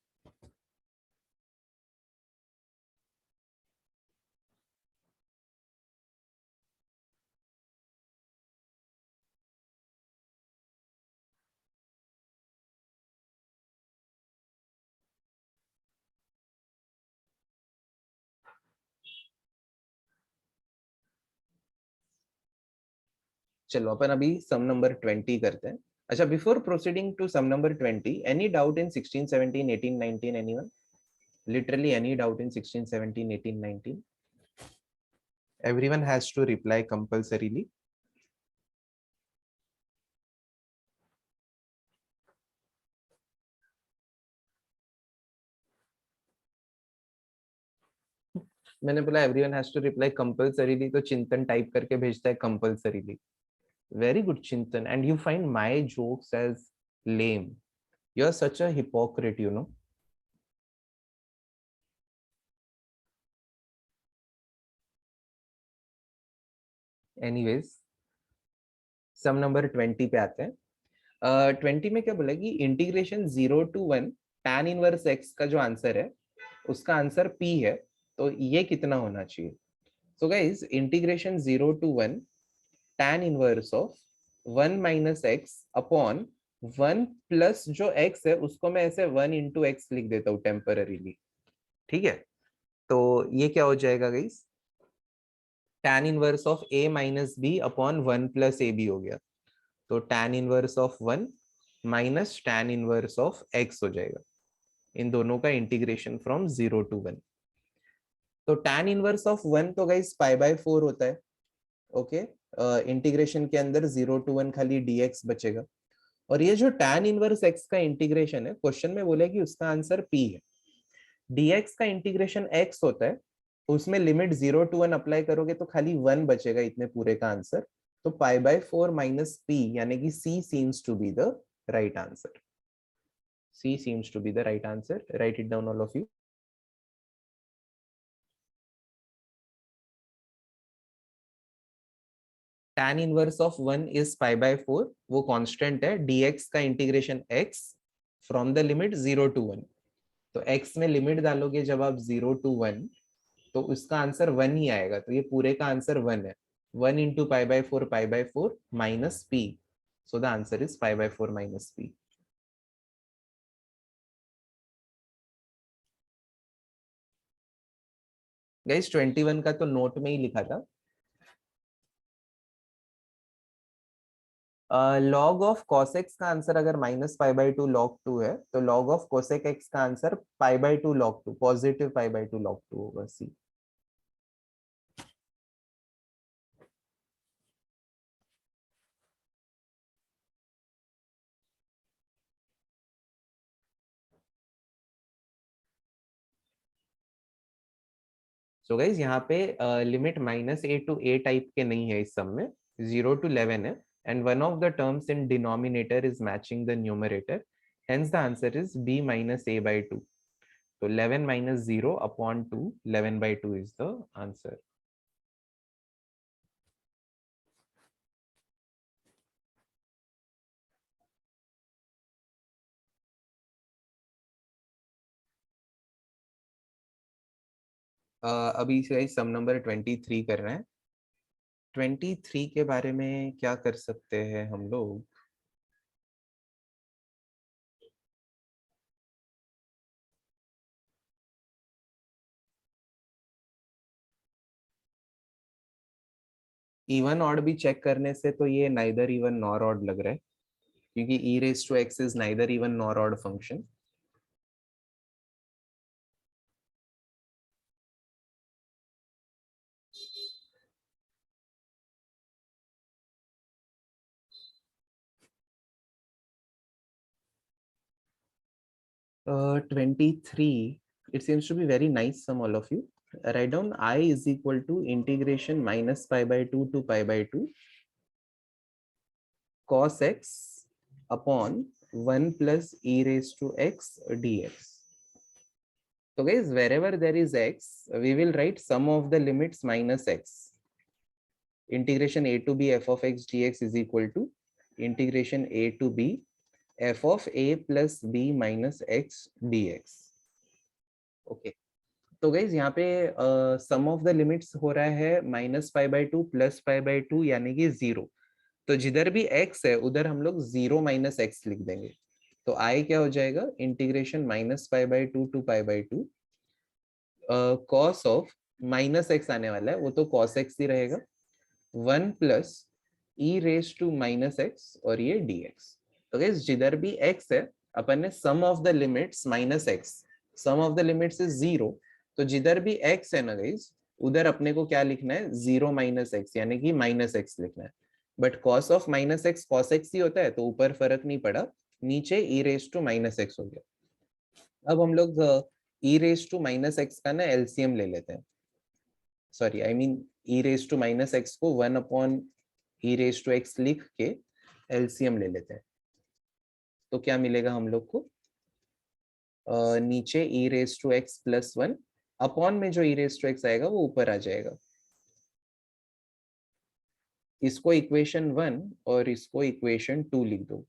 चलो अपन अभी सम नंबर 20 करते हैं. अच्छा, before proceeding to some number 20, any doubt in 16 17 18 19? Anyone? Literally any doubt in 16 17 18 19? Everyone has to reply compulsorily. मैंने बोला everyone has to reply compulsorily, तो चिंतन टाइप करके भेजता है compulsorily. Very good, Chintan. And you find my jokes as lame. You're such a hypocrite, you know. Anyways, sum number 20 पे आते हैं. 20 में क्या बोला कि integration 0 to 1 tan inverse x का जो आंसर है उसका आंसर p है, तो ये कितना होना चाहिए? So guys integration 0 to 1 tan inverse of 1 minus x upon 1 plus जो x है उसको मैं ऐसे 1 इंटू एक्स लिख देता हूँ टेम्पररीली, ठीक है? तो ये क्या हो जाएगा guys? tan inverse of a minus b upon 1 plus A b हो गया, तो tan inverse of 1 minus tan inverse of x हो जाएगा, इन दोनों का इंटीग्रेशन फ्रॉम 0 to 1। तो tan इनवर्स ऑफ 1 तो गाइस π/4 होता है, ओके। इंटीग्रेशन के अंदर 0 to 1 खाली dx बचेगा, और ये जो tan इनवर्स x का इंटीग्रेशन है, क्वेश्चन में बोला कि उसका आंसर p है। dx का इंटीग्रेशन x होता है, उसमें लिमिट 0 to 1 अप्लाई करोगे तो खाली 1 बचेगा इतने पूरे का आंसर, तो π/4 माइनस p यानी कि c seems to be the right answer. C seems to be the right answer. Write it down all of you. tan inverse of 1 is π/4, वो कांस्टेंट है, dx का integration x from the limit 0 to 1, तो x में limit डालोगे जब आप 0 to 1 तो उसका आंसर 1 ही आएगा, तो ये पूरे का आंसर 1 है। 1 into π/4 minus p, so the answer is π/4 minus p। Guys 21 का तो नोट में ही लिखा था। लॉग ऑफ cosx का आंसर अगर -π/2 log 2 है, तो लॉग ऑफ cosec x का आंसर π/2 log 2, पॉजिटिव π/2 log 2 होगा, सी। सो गाइज यहाँ पे limit -a to a type के नहीं है इस सम में, 0 to 11 है, and one of the terms in denominator is matching the numerator, hence the answer is b minus a/2। तो 11 minus 0 upon 2, 11/2 is the answer. अभी से सम नंबर 23 कर रहे हैं। 23 के बारे में क्या कर सकते हैं हम लोग? इवन ऑड भी चेक करने से तो ये नाइदर इवन नॉर ऑड लग रहा है, क्योंकि e raised to x is neither even nor odd function. Uh, 23, it seems to be very nice sum, all of you. Write down I is equal to integration -π/2 to π/2 cos x upon 1 plus e raised to x dx. So guys, wherever there is x, we will write sum of the limits minus x. Integration a to b f of x dx is equal to integration a to b f of a plus b minus x dx. Okay. तो guys यहाँ पे sum of the limits हो रहा है -π/2 plus π/2 यानी कि 0, तो जिधर भी x है उधर हम लोग 0 माइनस एक्स लिख देंगे, तो i क्या हो जाएगा? Integration -π/2 to π/2 cos of minus x आने वाला है, वो तो cos x ही रहेगा, 1 plus e raise to minus x और ये dx। तो गाइज जिधर भी x है अपन ने sum of the limits minus x, sum of the limits is 0, तो जिधर भी x है ना गाइज उधर अपने को क्या लिखना है? 0 माइनस एक्स यानी कि माइनस एक्स लिखना है, but cos of minus x cos x ही होता है, तो ऊपर फर्क नहीं पड़ा, नीचे e raise to minus x हो गया। अब हम लोग e raise to minus x का ना एलसीएम ले लेते हैं, sorry I mean e raise to minus x को 1 upon e raise to x लिख के एलसीएम ले लेते हैं, तो क्या मिलेगा हम लोग को? नीचे e raise to x plus 1 upon में जो e रेज टू एक्स आएगा वो ऊपर आ जाएगा। इसको इक्वेशन 1 और इसको इक्वेशन 2 लिख दो।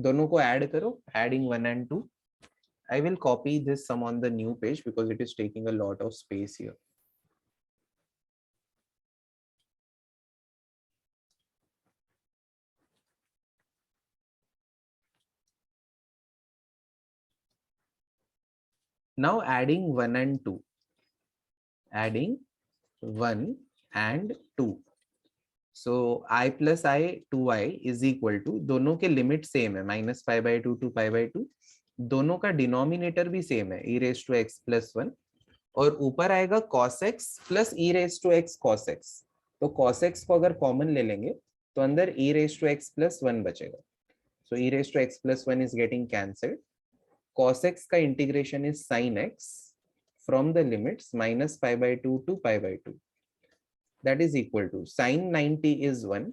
दोनों को ऐड करो, adding 1 and 2. I will copy this sum on the new page because it is taking a lot of space here. Now adding 1 and 2. Adding 1 and 2. So I plus I 2I is equal to, दोनों के limit same है, -π/2 to π/2. दोनों का denominator भी same है, e raised to x plus 1. और ऊपर आएगा cos x plus e raised to x cos x. तो cos x को अगर कॉमन ले लेंगे तो अंदर e raised to x plus 1 बचेगा. So e raised to x plus 1 is getting cancelled. Cos x का integration is sin x from the limits -π/2 to π/2. That is equal to sin 90 is 1,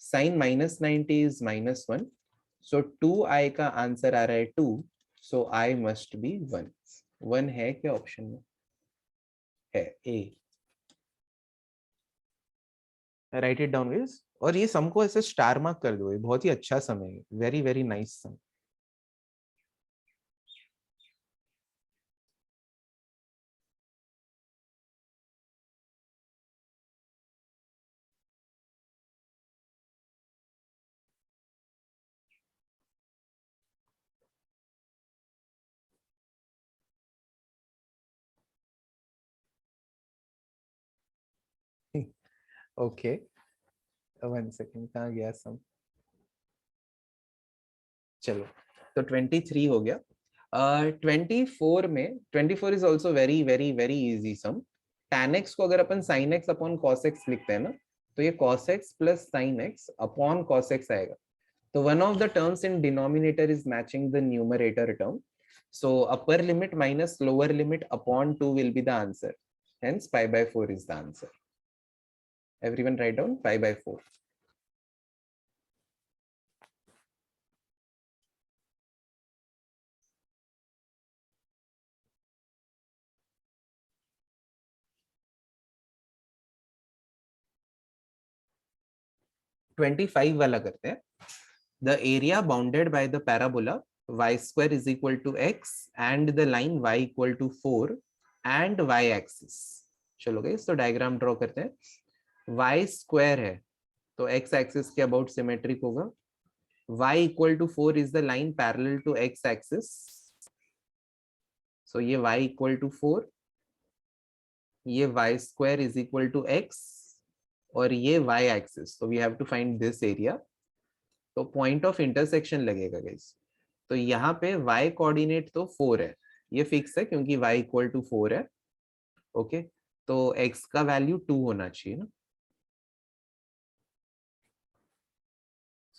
sin -90 is -1. So 2i का answer आ रहा है 2. So I must be 1. 1 है क्या option में? है, A. Right it down guys. और ये सम को ऐसे स्टार मार्क कर दो, ये बहुत ही अच्छा सम है, वेरी वेरी नाइस सम. ओके, 1 सेकेंड, कहाँ गया सम? चलो, तो 23 हो गया. 24 में 24 is also very very very easy sum. tan x को अगर अपन sin x upon cos x लिखते हैं ना, तो ये cos x plus sin x upon cos x आएगा. तो one of the terms in denominator is matching the numerator term. So upper limit minus lower limit upon 2 will be the answer. Hence π/4 is the answer. Everyone write down π/4. $25 वाला करते हैं. The area bounded by the parabola y square is equal to x and the line y equal to 4 and y axis. चलो गए, तो diagram draw करते हैं. y square है तो x एक्सिस के अबाउट सिमेट्रिक होगा. y equal to 4 is the line parallel to x axis. So ये y equal to 4, ये y square is equal to x और ये y axis. So we have to find this area. तो point of intersection लगेगा guys. तो यहाँ पे y coordinate तो 4 है, ये फिक्स है क्योंकि y इक्वल टू 4 है. ओके, तो x का वैल्यू 2 होना चाहिए ना.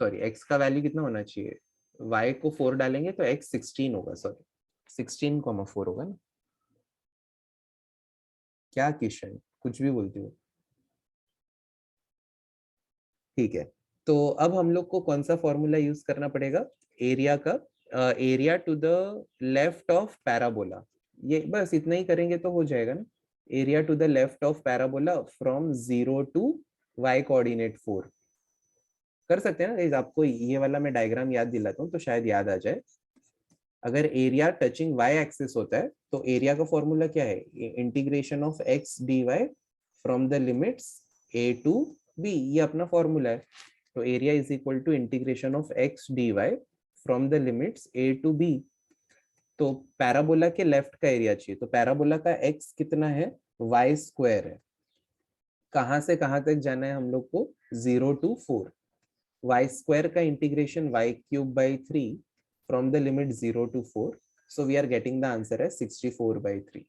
सॉरी, x का वैल्यू कितना होना चाहिए? y को 4 डालेंगे तो x 16 होगा. सॉरी, 16,4 होगा ना. क्या किशन, कुछ भी बोलती हो. ठीक है, तो अब हम लोग को कौन सा फॉर्मूला यूज करना पड़ेगा? एरिया का, area to the left of parabola. ये बस इतना ही करेंगे तो हो जाएगा ना. Area to the left of parabola from 0 to y coordinate 4. कर सकते हैं ना गाइस. आपको ये वाला मैं डायग्राम याद दिलाता हूँ तो शायद याद आ जाए. अगर एरिया टचिंग y एक्सिस होता है तो एरिया का फॉर्मूला क्या है? Integration of x dy from the limits a to b. ये अपना फॉर्मूला है. तो area is equal to integration of x dy from the limits a to b. तो पैराबोला के लेफ्ट का एरिया चाहिए, तो पैराबोला का x कितना है? y स्क्वायर है. कहां से कहां तक जाना है हम लोग को? 0 टू 4. y स्क्वायर का integration y cube by 3 from the limit 0 to 4. So we are getting the answer है 64/3.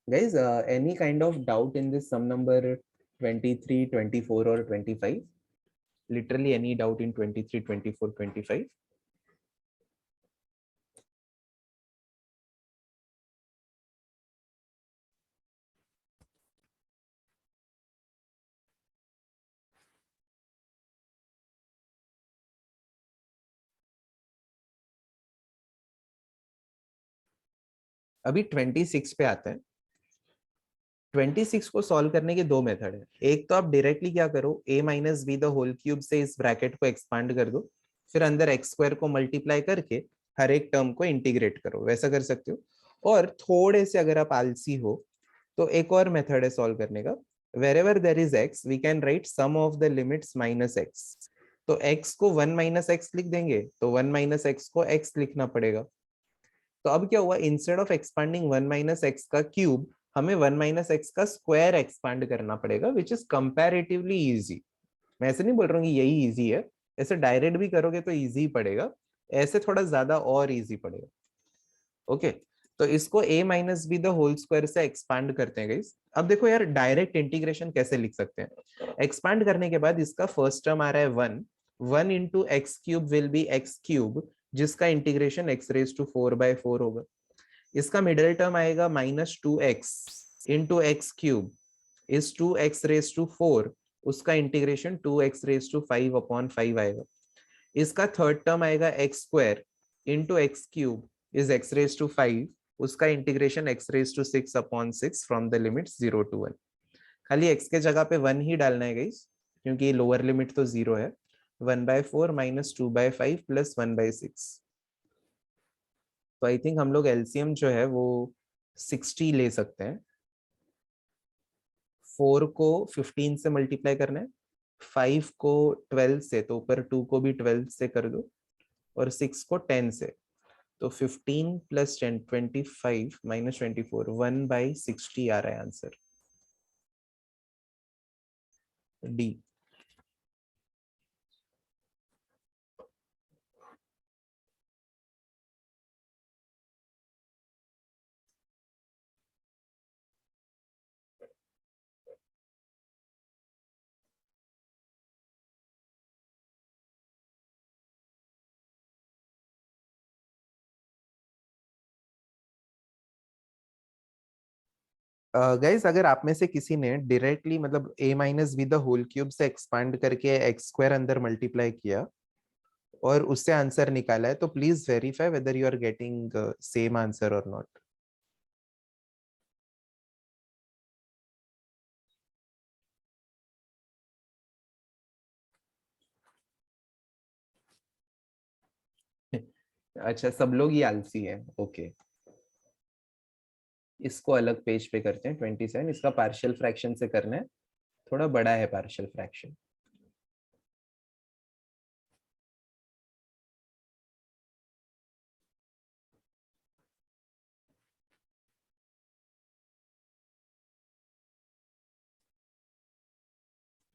Guys, any kind of doubt in this sum number 23, 24 or 25? Literally any doubt in 23, 24, 25? अभी 26 पे आते हैं। 26 को solve करने के दो मेथड है। एक तो आप डायरेक्टली क्या करो, a minus b the whole cube से इस ब्रैकेट को एक्सपांड कर दो, फिर अंदर एक्स स्क्वायर को मल्टीप्लाई करके हर एक टर्म को इंटीग्रेट करो, वैसा कर सकते हो। और थोड़े से अगर आप आलसी हो तो एक और मेथड है सॉल्व करने का। wherever there is x we can write sum of the limits minus x। तो x को 1 माइनस एक्स लिख देंगे तो 1 माइनस एक्स को x लिखना पड़ेगा। तो अब क्या हुआ, instead of expanding 1 minus x का क्यूब हमें 1 माइनस एक्स का स्क्वायर एक्सपांड करना पड़ेगा, विच इज कंपैरेटिवली इजी। मैं ऐसे नहीं बोल रहा हूँ कि यही इजी है, ऐसे डायरेक्ट भी करोगे तो इजी पड़ेगा, ऐसे थोड़ा ज्यादा और इजी पड़ेगा। ओके, तो इसको a minus b the whole square से एक्सपांड करते हैं गाइस। अब देखो यार, डायरेक्ट इंटीग्रेशन कैसे लिख सकते हैं। एक्सपांड करने के बाद इसका फर्स्ट टर्म आ रहा है 1, 1 into x cube will be x cube, जिसका इंटीग्रेशन एक्स रेज टू 4/4 होगा। इसका मिडिल टर्म आएगा minus 2x into x cube is 2x raise to 4, उसका इंटीग्रेशन 2x रेज टू 5/5 आएगा। इसका थर्ड टर्म आएगा x square into x cube is x raise to 5, उसका integration x raise to 6/6 from the limit 0 to 1। खाली x के जगह पे 1 ही डालना है गाइस, क्योंकि लोअर लिमिट तो 0 है। 1/4 माइनस 2/5 प्लस 1/6। तो आई थिंक हम लोग एलसीएम जो है वो 60 ले सकते हैं। 4 को 15 से मल्टीप्लाई करना है, 5 को 12 से, तो ऊपर 2 को भी 12 से कर दो, और 6 को 10 से। तो 15 प्लस 10 25 माइनस 24 1/60 आ रहा है आंसर डी। गाइस अगर आप में से किसी ने डायरेक्टली मतलब a minus b the whole cube से एक्सपांड करके एक्स स्क्वायर अंदर मल्टीप्लाई किया और उससे आंसर निकाला है, तो please verify whether you are getting same answer और नॉट। अच्छा, सब लोग ही आलसी हैं, ओके। इसको अलग पेज पे करते हैं। 27 इसका पार्शियल फ्रैक्शन से करना है, थोड़ा बड़ा है पार्शियल फ्रैक्शन।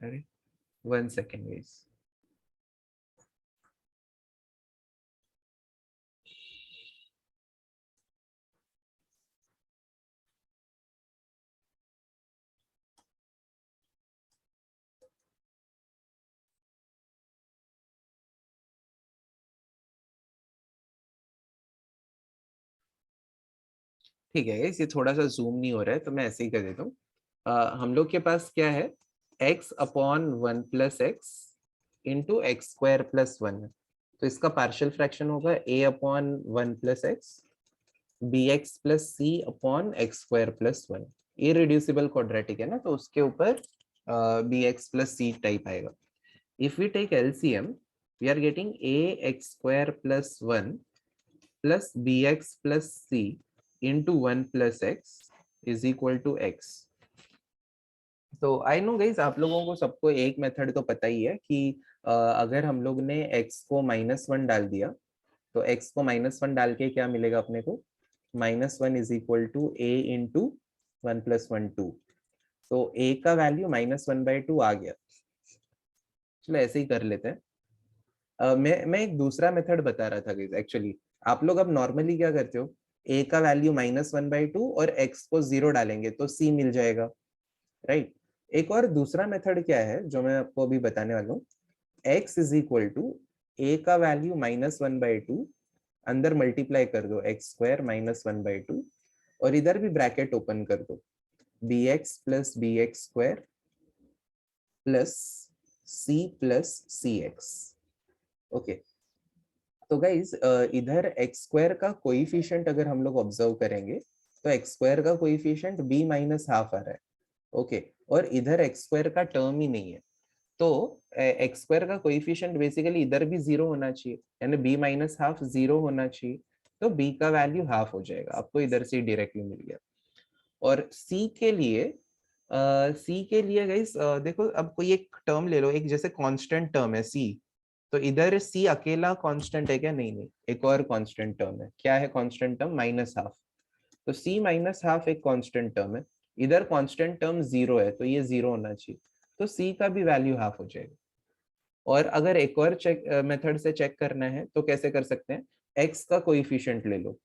अरे 1 सेकेंड गाइस। ठीक है गाइस, ये थोड़ा सा जूम नहीं हो रहा है तो मैं ऐसे ही कर देता हूँ। हम लोग के पास क्या है, x/1 + x into x square plus 1 है। तो इसका पार्शियल फ्रैक्शन होगा a/1 + x bx plus C upon x square plus 1। Irreducible quadratic है ना, तो उसके ऊपर bx प्लस सी टाइप आएगा। If we take LCM we are getting ax² plus 1 plus bx plus C into 1 + x is equal to x। तो I know guys, आप लोगों को सबको एक मेथड तो पता ही है कि अगर हम लोग ने x को -1 डाल दिया, तो x को -1 डाल के क्या मिलेगा अपने को, -1 is equal to a into 1 + 1 2। तो a का वैल्यू -1/2 आ गया। चलो ऐसे ही कर लेते हैं। मैं एक दूसरा मेथड बता रहा था गाइस एक्चुअली। आप लोग अब नॉर्मली क्या करते हो, a का वैल्यू -1/2 और x को 0 डालेंगे तो c मिल जाएगा, राइट। एक और दूसरा मेथड क्या है जो मैं आपको अभी बताने वाला हूँ, x is equal to a का वैल्यू -1/2, अंदर मल्टीप्लाई कर दो x² -1/2, और इधर भी ब्रैकेट ओपन कर दो bx plus bx² plus c plus cx। Okay, तो गाइज इधर x² का कोइफिशिएंट अगर हम लोग ऑब्जर्व करेंगे तो एक्स स्क्वायर का कोएफिशिएंट b माइनस हाफ आ रहा है, ओके, और इधर एक्स स्क्वायर का टर्म ही नहीं है, तो एक्स स्क्वायर का कोएफिशिएंट बेसिकली इधर भी जीरो होना चाहिए, यानी b माइनस हाफ जीरो होना चाहिए, तो b का वैल्यू हाफ हो जाएगा, आपको इधर से डायरेक्टली मिल गया। और c के लिए गाइस देखो, अब कोई एक टर्म ले लो, एक जैसे कांस्टेंट टर्म है c, तो इधर c अकेला कांस्टेंट है क्या? नहीं नहीं, एक और कांस्टेंट टर्म है। क्या है कांस्टेंट टर्म? Minus half. तो c माइनस हाफ एक कांस्टेंट टर्म है, इधर कांस्टेंट टर्म जीरो है, तो ये जीरो होना चाहिए, तो c का भी वैल्यू हाफ हो जाएगा। और अगर एक और चेक मेथड से चेक करना है तो कैसे कर सकते हैं? x का कोएफिशिएंट ले लो,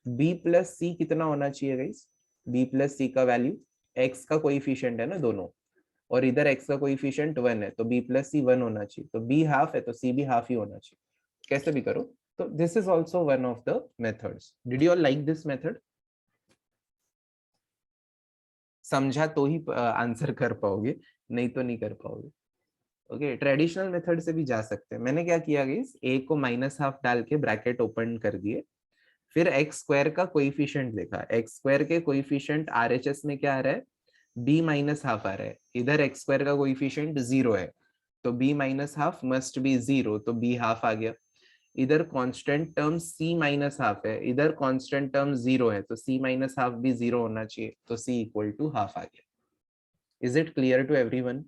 b प्लस सी कितना होना चाहिए गाइस? b प्लस सी का वैल्यू, x का कोएफिशिएंट है ना दोनों, और इधर x का कोएफिशिएंट 1 है, तो b प्लस सी 1 होना चाहिए, तो b हाफ है तो c भी हाफ ही होना चाहिए, कैसे भी करो। तो this is also one of the methods. Did you all like this method? समझा तो ही आंसर कर पाओगे, नहीं तो नहीं कर पाओगे। ओके, ट्रेडिशनल मेथड से भी जा सकते हैं। मैंने क्या किया गाइस, a को माइनस हाफ डाल के ब्रैकेट ओपन कर दिए, फिर एक्स स्क्वायर का कोएफिशिएंट देखा, एक्स स्क्वायर के कोएफिशिएंट आरएचएस में क्या आ रहा है? b माइनस हाफ आ रहा है, इधर एक्स स्क्वायर का कोएफिशिएंट जीरो है, तो b minus half must be zero, तो b हाफ आ गया। इधर constant term c minus half है, इधर कांस्टेंट टर्म जीरो है, तो c माइनस हाफ भी जीरो होना चाहिए, तो c इक्वल टू हाफ आ गया। Is it clear to everyone?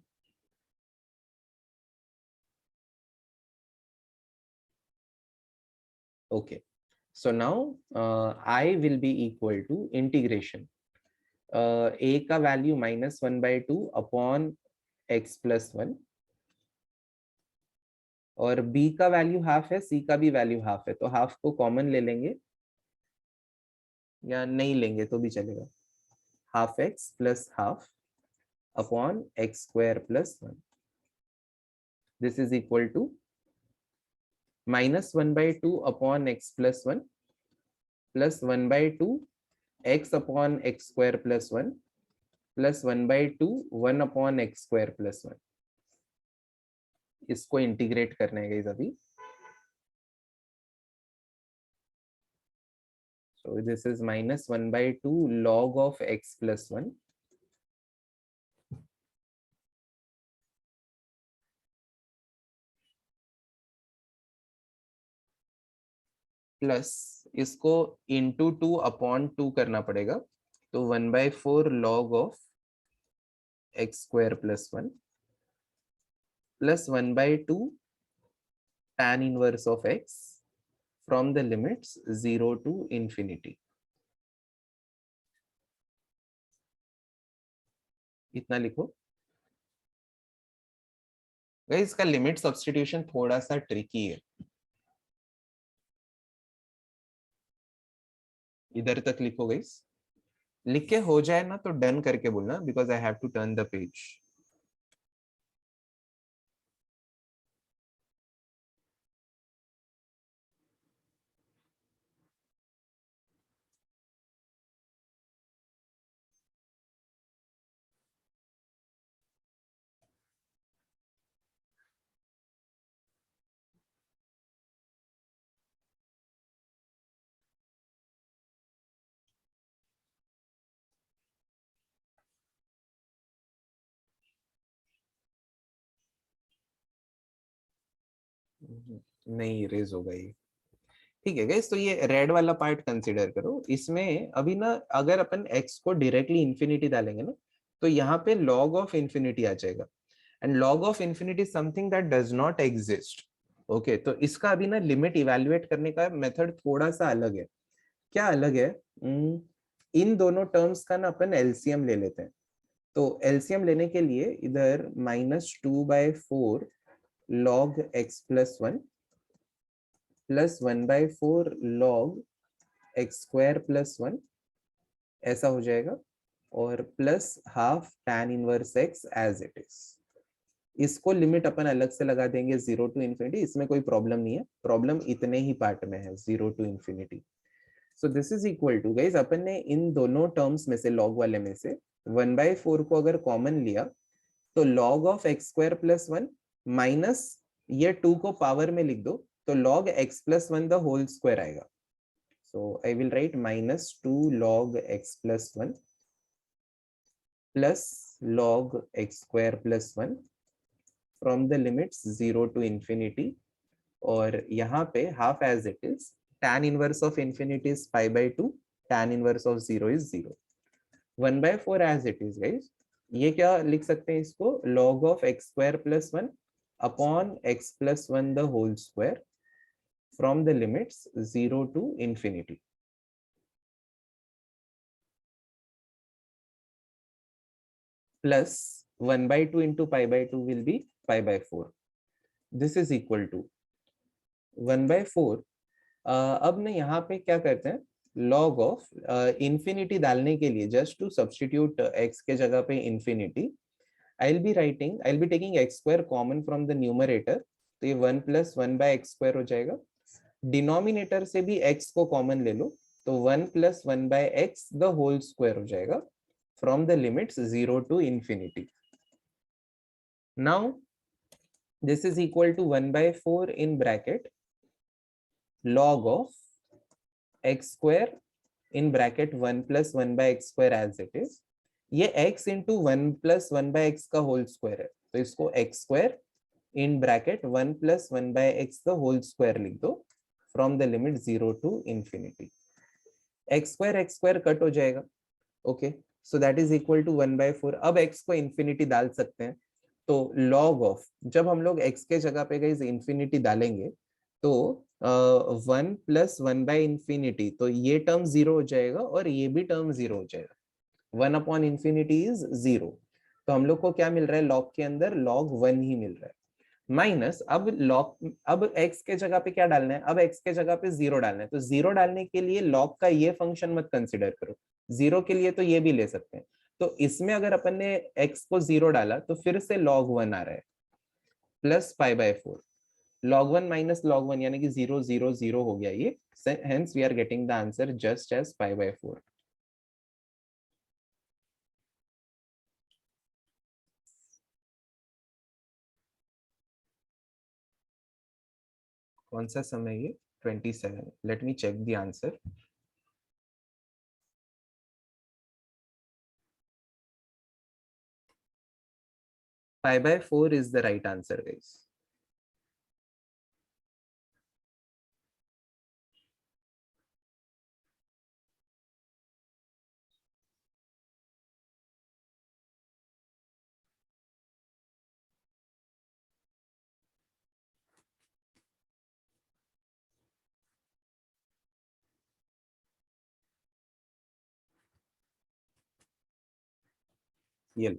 Okay, so now I will be equal to integration a का वैल्यू -1/2 अपॉन x प्लस 1, और b का वैल्यू हाफ है, c का भी वैल्यू हाफ है, तो हाफ को कॉमन ले लेंगे, या नहीं लेंगे तो भी चलेगा, half x plus half upon x square plus 1, this is equal to -1/2 upon x plus 1 plus 1/2 x upon x square plus 1 plus 1/2 1 upon x square plus 1। इसको इंटीग्रेट करना है गाइस अभी। So this is -1/2 log of x plus 1 plus इसको into 2 upon 2 करना पड़ेगा, तो 1/4 log of x square plus 1 plus 1/2 tan inverse of x from the limits 0 to infinity। इतना लिखो गाइस, इसका लिमिट सब्स्टिट्यूशन थोड़ा सा ट्रिकी है, इधर तक लिखो गाइस, लिख के हो जाए ना तो डन करके बोलना, because I have to turn the page. नहीं रेज होगा ये, ठीक है गाइस। तो ये रेड वाला पार्ट कंसीडर करो, इसमें अभी ना अगर अपन x को डायरेक्टली इंफिनिटी डालेंगे ना, तो यहाँ पे log ऑफ इंफिनिटी आ जाएगा, and log of infinity something that does not exist. Okay, तो इसका अभी ना लिमिट इवैल्यूएट करने का मेथड थोड़ा सा अलग है। क्या अलग है? इन दोनों टर्म्स का ना अपन एलसीएम ले लेते हैं, तो एलसीएम लेने के लिए इधर -2/4 log x plus 1 plus 1/4 log x square plus 1 ऐसा हो जाएगा, और plus half tan inverse x as it is. इसको लिमिट अपन अलग से लगा देंगे 0 टू इन्फिनिटी, इसमें कोई प्रॉब्लम नहीं है, प्रॉब्लम इतने ही पार्ट में है 0 to infinity. So this is equal to guys, अपन ने इन दोनों टर्म्स में से log वाले में से 1/4 को अगर कॉमन लिया, तो log of x square plus 1 minus ये 2 को पावर में लिख दो, तो log x plus 1 the whole square आएगा। So I will write minus 2 log x plus 1 plus log x square plus 1 from the limits 0 to infinity, और यहाँ पे half as it is, tan inverse of infinity is pi by 2, tan inverse of 0 is 0. 1/4 as it is guys, ये क्या लिख सकते हैं इसको, log of x square plus 1 upon x plus 1 the whole square from the limits 0 to infinity. Plus 1/2 into pi by 2 will be pi by 4. This is equal to 1/4. अब ना यहाँ पे क्या करते हैं, log of infinity डालने के लिए just to substitute x के जगह पे infinity, I'll be taking x square common from the numerator, तो ये 1 plus 1 by x square हो जाएगा. डिनोमिनेटर से भी x को कॉमन ले लो, तो 1 plus 1 by x the whole square हो जाएगा from the limits 0 to infinity. Now this is equal to 1/4 in bracket log of x square in bracket 1 plus 1 by x square as it is. ये x into 1 plus 1 by x का whole square है, तो इसको x square in bracket 1 plus 1 by x the whole square लिख दो from the limit 0 to infinity. x square cut हो जाएगा. Okay, so that is equal to 1/4. अब x को इंफिनिटी डाल सकते हैं, तो log ऑफ, जब हम लोग x के जगह पे गाइस इंफिनिटी डालेंगे तो 1 plus 1 by infinity, तो ये टर्म 0 हो जाएगा और ये भी टर्म 0 हो जाएगा. 1 upon infinity is 0, तो हम लोग को क्या मिल रहा है, log के अंदर log 1 ही मिल रहा है. माइनस अब x के जगह पे क्या डालना है, अब x के जगह पे 0 डालना है, तो 0 डालने के लिए log का ये फंक्शन मत कंसिडर करो, 0 के लिए तो ये भी ले सकते हैं. तो इसमें अगर अपन ने x को 0 डाला तो फिर से log 1 आ रहा है plus pi by 4. log 1 minus log 1 यानी कि 0 0 0 हो गया ये, hence we are getting the answer just as pi by 4. कौन सा समय ये, 27. Let me check the answer. pi by 4 is the right answer guys. ये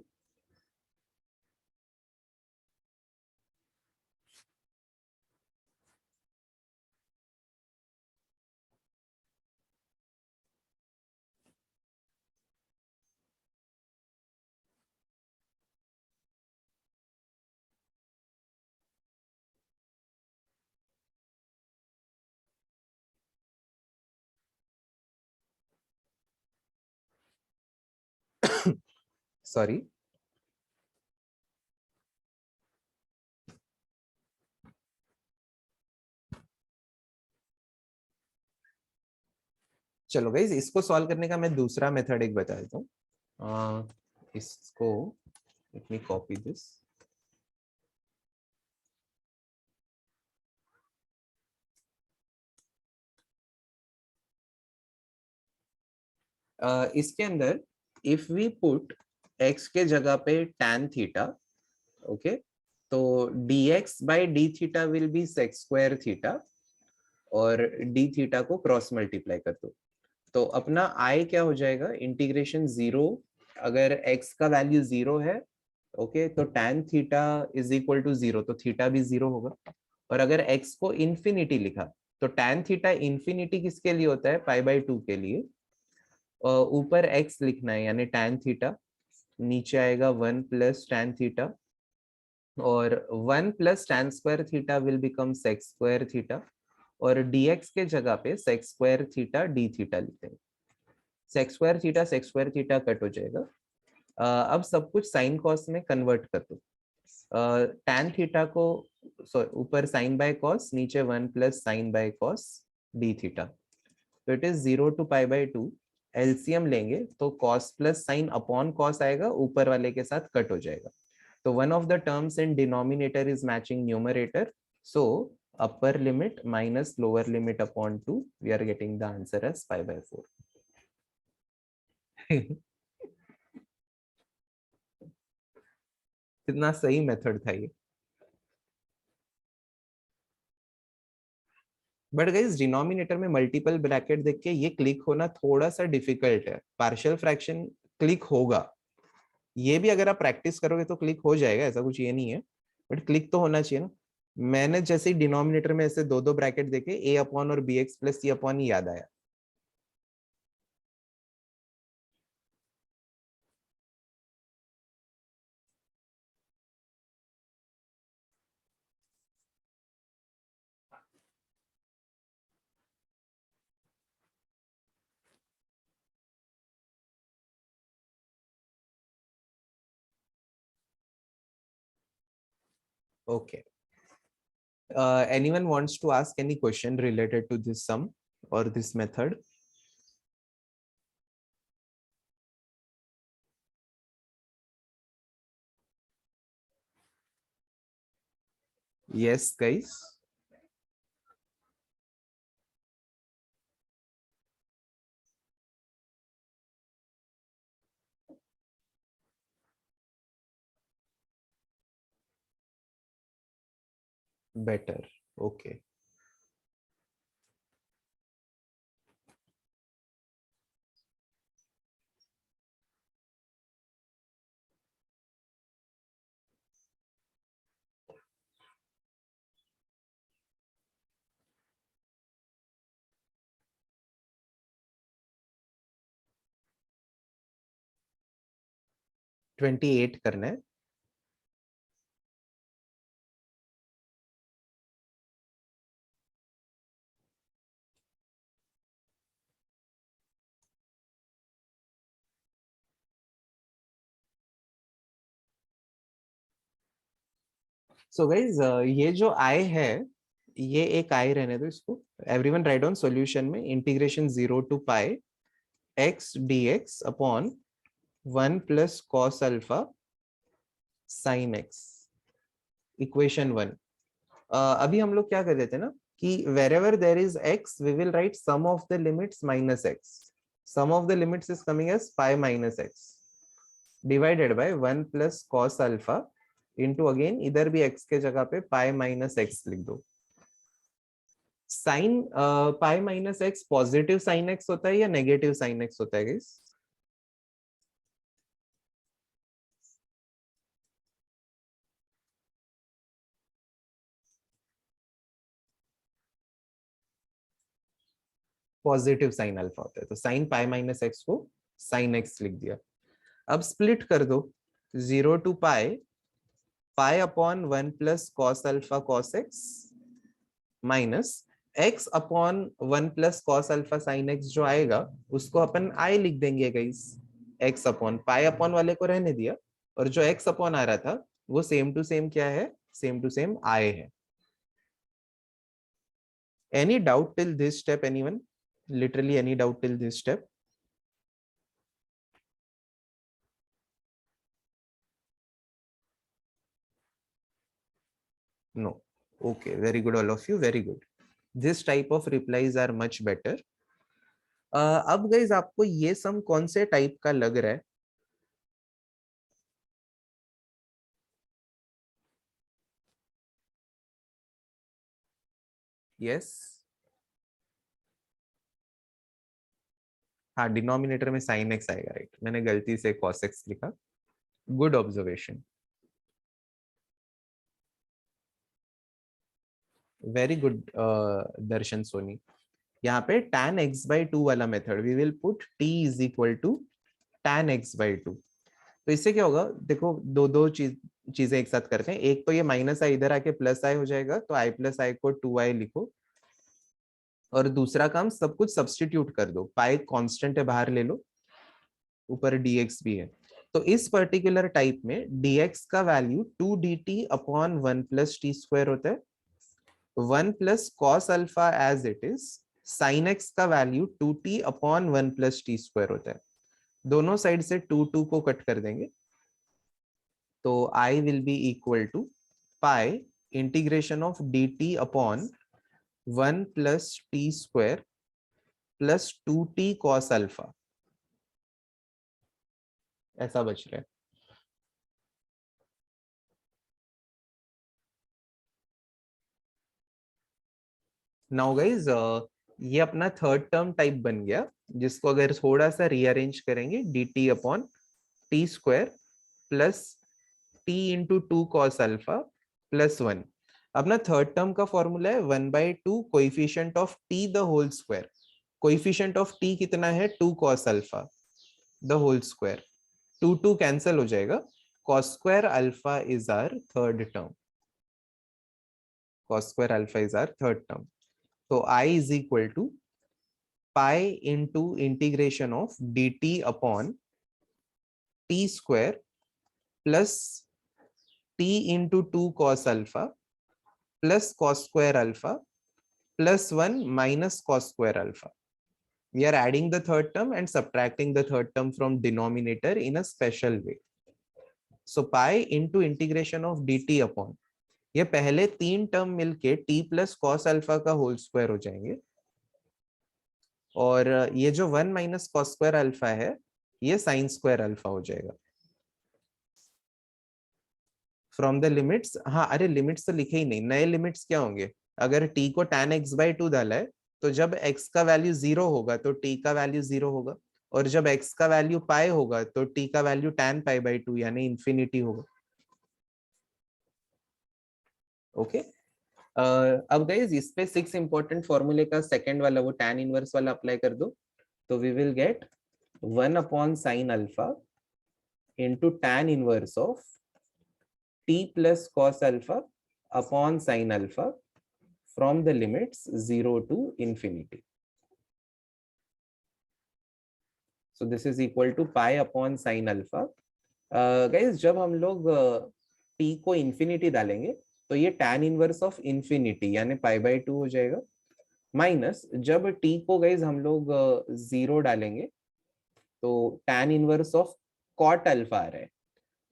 सॉरी. चलो गाइज, इसको सॉल्व करने का मैं दूसरा मेथड एक बता देता हूँ. इसको लेट मी कॉपी दिस. इसके अंदर इफ वी पुट x के जगह पे tan थीटा, ओके, तो dx by d theta will be sec square theta, और d थीटा को क्रॉस मल्टीप्लाई कर दो, तो अपना i क्या हो जाएगा, इंटीग्रेशन 0, अगर x का वैल्यू 0 है, ओके, तो tan theta is equal to 0, तो थीटा भी 0 होगा. और अगर x को इंफिनिटी लिखा तो tan थीटा इंफिनिटी किसके लिए होता है, पाई बाय 2 के लिए. ऊपर x लिखना है यानी tan थीटा, नीचे आएगा 1 प्लस tan थीटा, और 1 plus tan square theta will become sec square theta, और dx के जगह पे sec square theta d theta लिखते हैं. sec स्क्वायर थीटा कट हो जाएगा. अब सब कुछ साइन कॉस में कन्वर्ट कर दो. tan थीटा को ऊपर साइन बाय कॉस, नीचे 1 plus sign by cos d theta. तो इट इज 0 to π/2। एलसीएम लेंगे तो cos plus sine upon cos आएगा, ऊपर वाले के साथ कट हो जाएगा। तो one of the terms in denominator is matching numerator, so upper limit minus lower limit upon 2, we are getting the answer as π/4। कितना सही मेथड था ये। बट गाइस डिनोमिनेटर में मल्टीपल ब्रैकेट देख के ये क्लिक होना थोड़ा सा डिफिकल्ट है। पार्शियल फ्रैक्शन क्लिक होगा, ये भी अगर आप प्रैक्टिस करोगे तो क्लिक हो जाएगा, ऐसा कुछ ये नहीं है, बट क्लिक तो होना चाहिए ना। मैंने जैसे ही डिनोमिनेटर में ऐसे दो दो ब्रैकेट देखे, ए अपॉन और B x plus C upon ही याद आया। Okay. Anyone wants to ask any question related to this sum or this method? Yes, guys. Better. Okay. $28 करना है। So guys, ये जो I है, ये एक I रहने दो इसको। Everyone write down solution में integration 0 to π x dx upon 1 plus cos alpha sin x, equation 1। अभी हम लोग क्या कर रहे थे ना कि wherever there is x we will write sum of the limits minus x, sum of the limits is coming as pi minus x divided by 1 plus cos alpha into again इधर भी x के जगह पे pi minus x लिख दो। Sign pi minus x positive sine x होता है या नेगेटिव साइन एक्स होता है गाइस? पॉजिटिव साइन अल्फा होता है, तो साइन पाई माइनस एक्स को साइन एक्स लिख दिया। अब स्प्लिट कर दो 0 to pi, pi upon 1 plus cos alpha cos x minus x upon 1 plus cos alpha sine x जो आएगा उसको अपन आई लिख देंगे guys. X upon pi upon वाले को रहने दिया, और जो एक्स अपॉन आ रहा था वो सेम टू सेम क्या है, सेम टू सेम आई है। Any doubt till this step, anyone? Literally any doubt till this step? No. Okay, very good all of you, very good. This type of replies are much better. अब guys आपको ये सम कौन से type का लग रहा है? Yes. हाँ, डिनोमिनेटर में sin x आएगा, राइट? मैंने गलती से cos x लिखा। Good observation, very good Darshan Soni. यहाँ पे tan x/2 वाला method we will put t is equal to tan x/2। तो इससे क्या होगा, देखो दो दो चीजें एक साथ करते हैं। एक तो ये माइनस आई इधर आके प्लस आई हो जाएगा, तो आई प्लस आई को 2i लिखो, और दूसरा काम सब कुछ सब्स्टिट्यूट कर दो। पाई कांस्टेंट है, बाहर ले लो, ऊपर dx भी है। तो इस पर्टिकुलर टाइप में dx का value 2dt upon 1 plus T square होता है। 1 plus cos alpha as it is sine x का वैल्यू 2t अपॉन 1+t² होता है। दोनों साइड से 2 को कट कर देंगे, तो I will be equal to pi integration of dt upon 1+t² plus 2t cos अल्फा, ऐसा बच रहा है। नाउ गाइज ये अपना थर्ड टर्म टाइप बन गया, जिसको अगर थोड़ा सा रीअरेंज करेंगे dt upon t² plus t into 2 cos अल्फा प्लस 1। अपना थर्ड टर्म का फॉर्मूला है 1/2 coefficient of t the whole square. Coefficient of t कितना है 2 cos अल्फा द होल स्क्वायर, 2 कैंसिल हो जाएगा, cos square alpha is our third term, cos square alpha is our third term. तो I is equal to pi into integration of dt upon t² plus t into 2 cos अल्फा plus cos square alpha प्लस 1 minus cos square alpha. We are adding the third term and subtracting the third term from denominator in a special way. So pi into integration of dt upon, ये पहले तीन term मिलके t plus cos alpha का whole square हो जाएंगे, और ये जो 1 माइनस कॉस स्क्वायर अल्फा है ये साइन स्क्वायर अल्फा हो जाएगा फ्रॉम द लिमिट्स। हाँ अरे लिमिट्स तो लिखे ही नहीं, नए लिमिट्स क्या होंगे, अगर t को tan x/2 डाला है तो जब x का वैल्यू 0 होगा तो t का वैल्यू 0 होगा, और जब x का वैल्यू पाई होगा तो t का वैल्यू tan π/2 यानी इंफिनिटी होगा। ओके अब गाइस इस पे 6 इंपॉर्टेंट फॉर्मूले का सेकंड वाला वो tan इनवर्स वाला अप्लाई कर दो, तो we will get 1 upon sine alpha into tan inverse of t plus cos alpha upon sine alpha from the limits 0 to infinity. So this is equal to pi upon sin alpha. Guys जब हम लोग t को infinity डालेंगे तो ये tan inverse of infinity यानी π/2 हो जाएगा, माइनस जब t को गाइज हम लोग 0 डालेंगे तो tan inverse of cot alpha आ रहा है,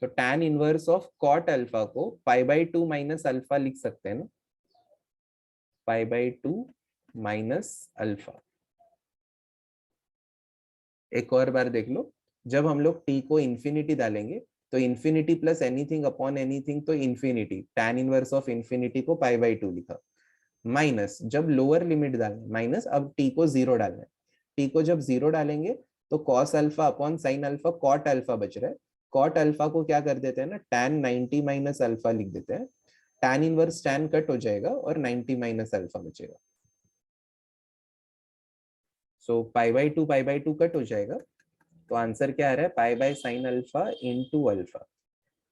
तो tan inverse of cot alpha को π/2 माइनस अल्फा लिख सकते हैं ना, π/2 माइनस अल्फा। एक और बार देख लो, जब हम लोग t को इन्फिनिटी डालेंगे तो infinity plus anything upon anything तो infinity, tan inverse of infinity को π/2 लिखा, माइनस जब लोअर लिमिट डालना माइनस, अब t को 0 डालना है, t को जब 0 डालेंगे तो cos alpha upon sine alpha cot alpha बच रहा है, cot अल्फा को क्या कर देते हैं ना tan 90 माइनस अल्फा लिख देते हैं, tan इनवर्स tan कट हो जाएगा और 90 माइनस अल्फा बचेगा। सो π/2 कट हो जाएगा, तो आंसर क्या आ रहा है pi by sine alpha into alpha,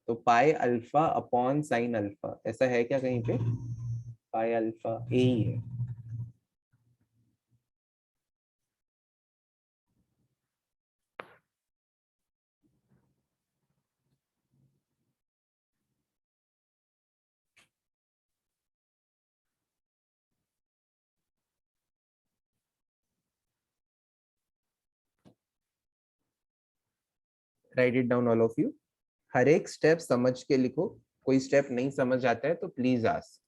तो pi alpha upon sine alpha ऐसा है क्या कहीं पे, पाई अल्फा ए ही है। Write it down all of you, हर एक स्टेप समझ के लिखो, कोई स्टेप नहीं समझ आता है तो प्लीज आस्क।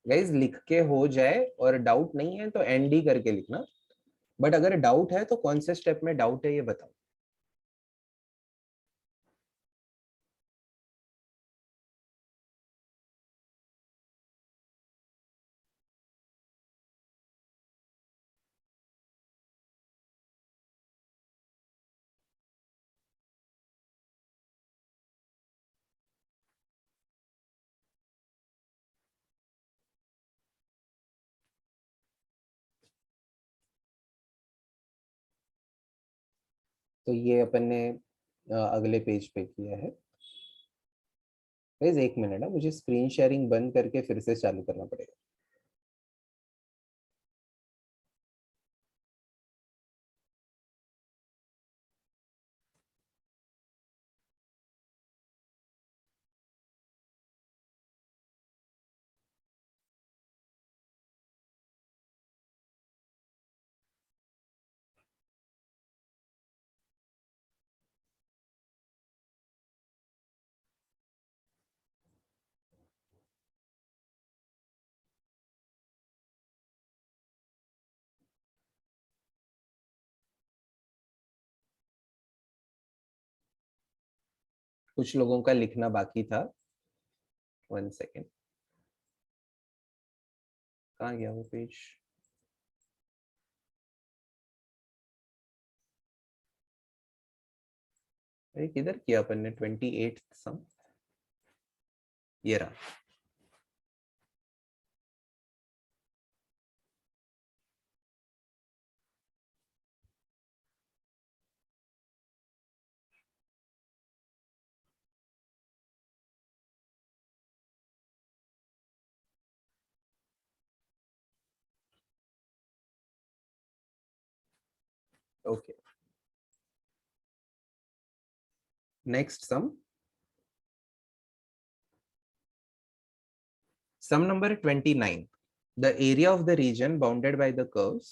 गाइज लिख के हो जाए और डाउट नहीं है तो एनडी करके लिखना, बट अगर डाउट है तो कौन से स्टेप में डाउट है ये बताओ। तो ये अपन ने अगले पेज पे किया है। गाइस एक मिनट है, मुझे स्क्रीन शेयरिंग बंद करके फिर से चालू करना पड़ेगा। कुछ लोगों का लिखना बाकी था। 1 सेकेंड, कहाँ गया वो पेज? अरे किधर किया अपन ने 28 सम? ये रहा। Okay, next sum, sum number 29. The area of the region bounded by the curves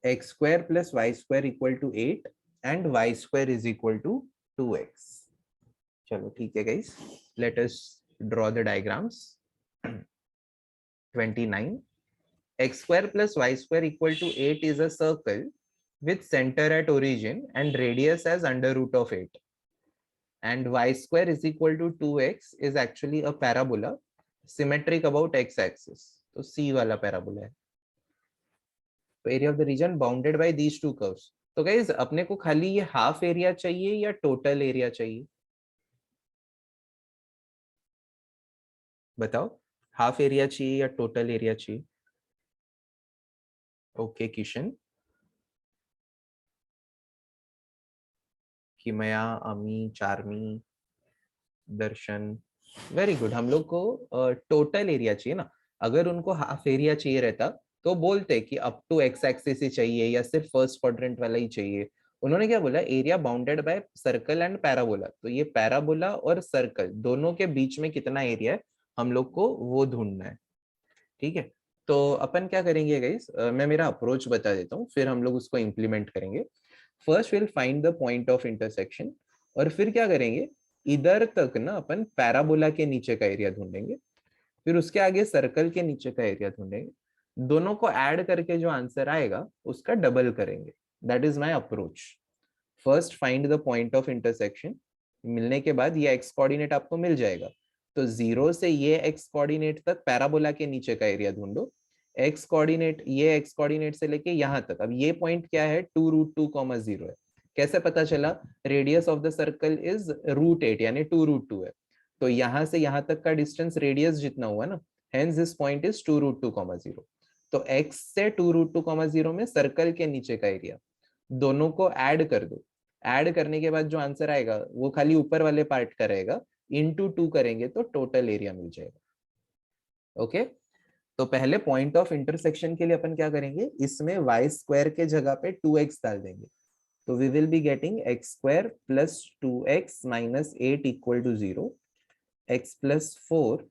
x square plus y square equal to 8 and y square is equal to 2x. चलो ठीक है guys, let us draw the diagrams. 29. X square plus y square equal to 8 is a circle with center at origin and radius as under root of 8. And y square is equal to 2x is actually a parabola symmetric about x axis. तो C वाला parabola है। तो area of the reason bounded by these two curves. तो guys अपने को खाली ये half area चाहिए या टोटल एरिया चाहिए? बताओ, हाफ एरिया चाहिए या टोटल एरिया चाहिए? ओके किशन, किमया, अमी, चार्मी, दर्शन, वेरी गुड। हम लोग को टोटल एरिया चाहिए ना। अगर उनको हाफ एरिया चाहिए रहता तो बोलते कि अप टू एक्स एक्सिस ही चाहिए या सिर्फ फर्स्ट क्वाड्रेंट वाला ही चाहिए। उन्होंने क्या बोला? Area bounded by circle and parabola. तो ये पैराबोला और सर्कल दोनों के बीच में कितना एरिया है हम लोग को वो ढूंढना है। ठीक है, तो अपन क्या करेंगे गाइस, मैं मेरा अप्रोच बता देता हूँ फिर हम लोग उसको इम्प्लीमेंट करेंगे। First will find the point of intersection, और फिर क्या करेंगे, इधर तक ना अपन पैराबोला के नीचे का एरिया ढूंढेंगे, फिर उसके आगे सर्कल के नीचे का एरिया ढूंढेंगे, दोनों को ऐड करके जो आंसर आएगा उसका डबल करेंगे। That is my approach. First find the point of intersection, मिलने के बाद ये एक्स कोऑर्डिनेट आपको मिल जाएगा, तो 0 से ये एक्स कोऑर्डिनेट तक पैराबोला के नीचे का एरिया ढूंढो। एक्स कोऑर्डिनेट, ये एक्स कोऑर्डिनेट से लेके यहाँ तक, अब ये पॉइंट क्या है, 2√2, 0 है। कैसे पता चला? Radius of the circle is √8 यानी 2√2 है। तो यहाँ से यहाँ तक का डिस्टेंस रेडियस जितना हुआ ना, हेंस दिस पॉइंट इज 2√2, 0। तो x से 2√2, 0 में सर्कल के नीचे का एरिया, दोनों को ऐड कर दो। ऐड करने के बाद जो आंसर आएगा वो खाली ऊपर वाले पार्ट का रहेगा, इंटू 2 करेंगे तो टोटल एरिया मिल जाएगा। ओके, तो पहले पॉइंट ऑफ इंटरसेक्शन के लिए अपन क्या करेंगे, इसमें वाई स्क्वायर के जगह पे 2x डाल देंगे। तो we will be getting x square plus 2x minus 8 equal to 0, x plus 4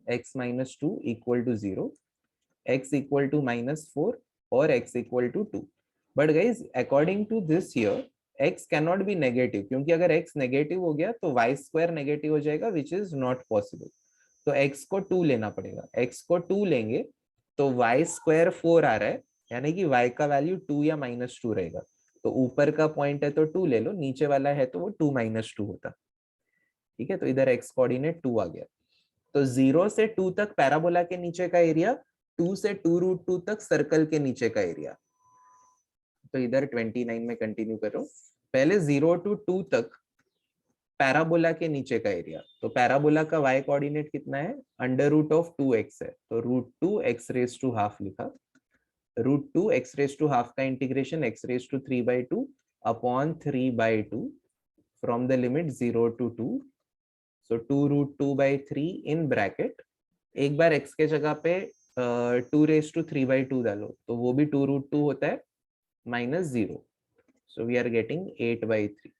x minus 2 equal to 0, x equal to -4 और x equal to 2। But guys according to this here x cannot be negative, क्योंकि अगर x negative हो गया तो y square negative हो जाएगा, which is not possible. तो x को 2 लेना पड़ेगा। x को 2 लेंगे तो y स्क्वायर 4 आ रहा है, यानी कि y का वैल्यू 2 या -2 रहेगा। तो ऊपर का पॉइंट है तो 2 ले लो, नीचे वाला है तो वो 2 - 2 होता। ठीक है, तो इधर x कोऑर्डिनेट 2 आ गया। तो 0 से 2 तक पैराबोला के नीचे का एरिया, 2 से 2√2 तक सर्कल के नीचे का एरिया। तो इधर 29 में कंटिन्यू करो। पहले 0 to 2 तक पैराबोला के नीचे का एरिया, तो पैराबोला का y कोऑर्डिनेट कितना है, √2x है, तो √2x⁻² लिखा। √2x⁻² का integration x⁻3/2 upon 3/2 from the limit 0 to 2, so 2√2/3 in bracket, एक बार x के जगह पे 2�3/2 डालो तो वो भी 2√2 होता है -0, सो वी आर गेटिंग 8/3।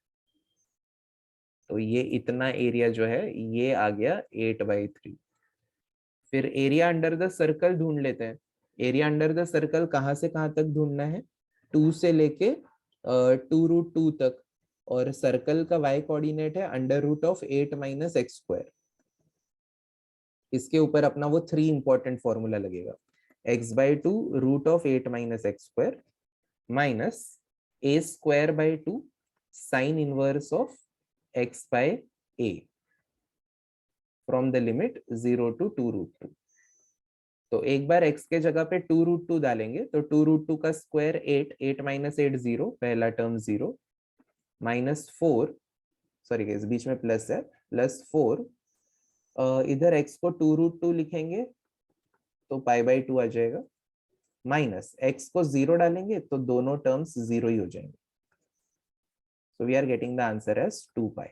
तो ये इतना एरिया जो है ये आ गया 8/3। फिर एरिया अंडर द सर्कल ढूंढ लेते हैं। एरिया अंडर द सर्कल कहाँ से कहाँ तक ढूंढना है, 2 से लेके 2√2 तक, और सर्कल का y कोऑर्डिनेट है √8 - x²। इसके ऊपर अपना वो 3 इंपॉर्टेंट फॉर्मूला लगेगा, x/2 √8 - x² minus a²/2 sine inverse of x/a from the limit 0 to 2√2। तो एक बार x के जगह पे 2√2 डालेंगे तो 2√2 का स्क्वायर 8, 8 - 8 0, पहला टर्म 0, -4, सॉरी गाइस बीच में प्लस है, +4, इधर x को 2√2 लिखेंगे तो π/2 आ जाएगा, माइनस x को 0 डालेंगे तो दोनों टर्म्स 0 ही हो जाएंगे। So we are getting the answer as 2π।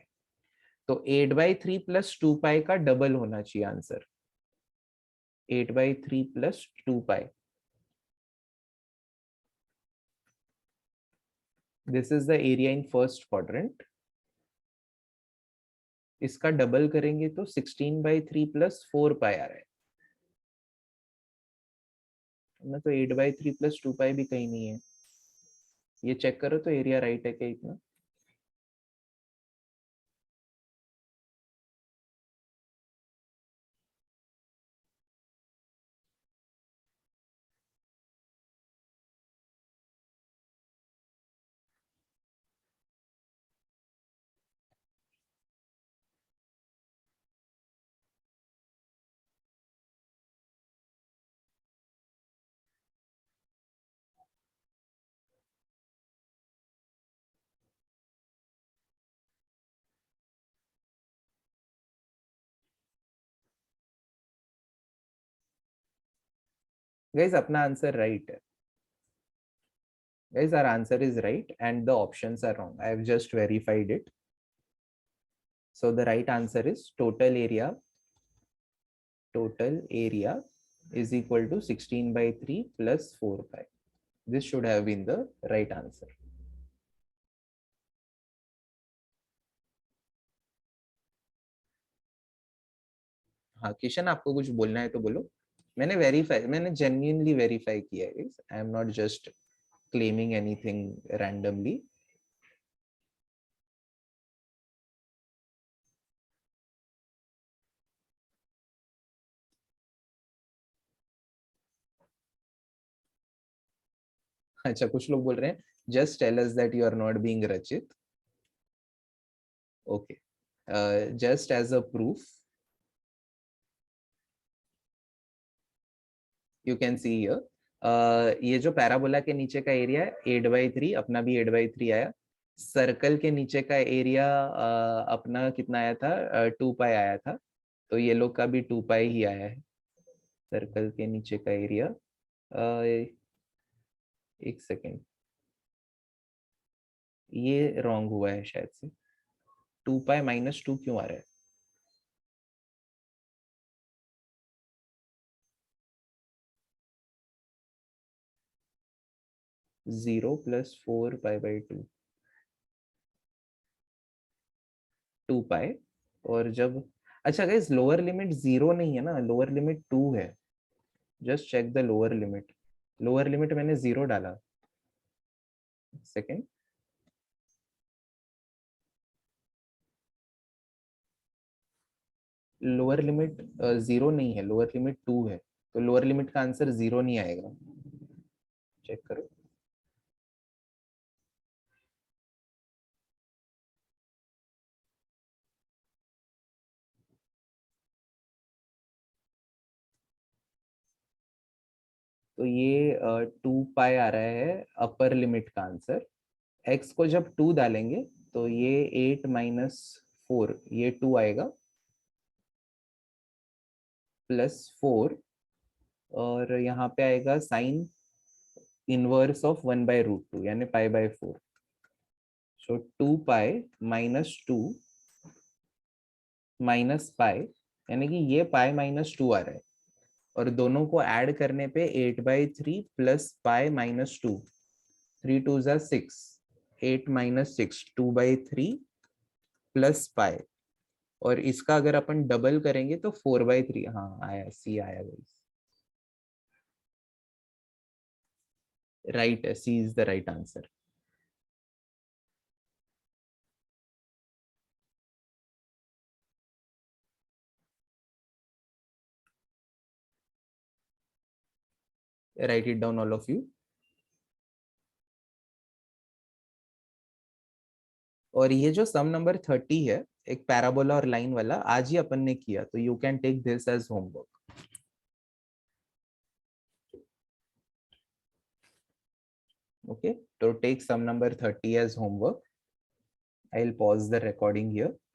तो 8/3 + 2π का डबल होना चाहिए आंसर, 8/3 + 2π। This is the area in first quadrant. इसका डबल करेंगे तो 16/3 + 4π आ रहा है ना, तो 8/3 + 2π भी कहीं नहीं है। ये चेक करो तो एरिया राइट है क्या इतना। गाइस अपना आंसर राइट है। Guys, our answer is right and the options are wrong. I have just verified it. So the right answer is total area is equal to 16/3 + 4π. This should have been the right answer. हाँ किशन, आपको कुछ बोलना है तो बोलो। मैंने genuinely verify किया है। I am not just claiming anything randomly. अच्छा, कुछ लोग बोल रहे हैं just tell us that you are not being रचित। Okay, just as a proof you can see here, ये जो पैराबोला के नीचे का एरिया है 8/3, अपना भी 8/3 आया। सर्कल के नीचे का एरिया अपना कितना आया था, 2π आया था, तो ये लोग का भी 2π ही आया है। सर्कल के नीचे का एरिया, एक सेकेंड, ये रॉन्ग हुआ है शायद से। 2π -2 क्यों आ रहा है? 0 + 4π/2, 2π। और जब, अच्छा गाइस लोअर लिमिट 0 नहीं है ना, लोअर लिमिट 2 है। Just check the lower limit. Lower limit मैंने 0 डाला। सेकेंड, लोअर लिमिट 0 नहीं है, लोअर लिमिट 2 है, तो लोअर लिमिट का आंसर 0 नहीं आएगा। चेक करो। तो ये 2π आ रहा है अपर लिमिट का आंसर। x को जब 2 डालेंगे तो ये 8 - 4, ये 2 आएगा, +4, और यहाँ पे आएगा साइन इनवर्स ऑफ 1/√2 यानी π/4। सो 2 पाई माइनस 2 माइनस पाई, यानी कि ये पाई माइनस 2 आ रहा है, और दोनों को ऐड करने पे 8/3 प्लस पाई माइनस 2, 3 2 जा 6, 8 माइनस 6, 2/3 प्लस पाई, और इसका अगर अपन डबल करेंगे तो 4/3। हाँ आया, सी आया गाइस, राइट है, C is the right answer. Write it down all of you. और ये जो सम नंबर 30 है, एक पैराबोला और लाइन वाला, आज ही अपन ने किया, तो you can take this as homework. Okay, तो take some number 30 as homework. I will pause the recording here.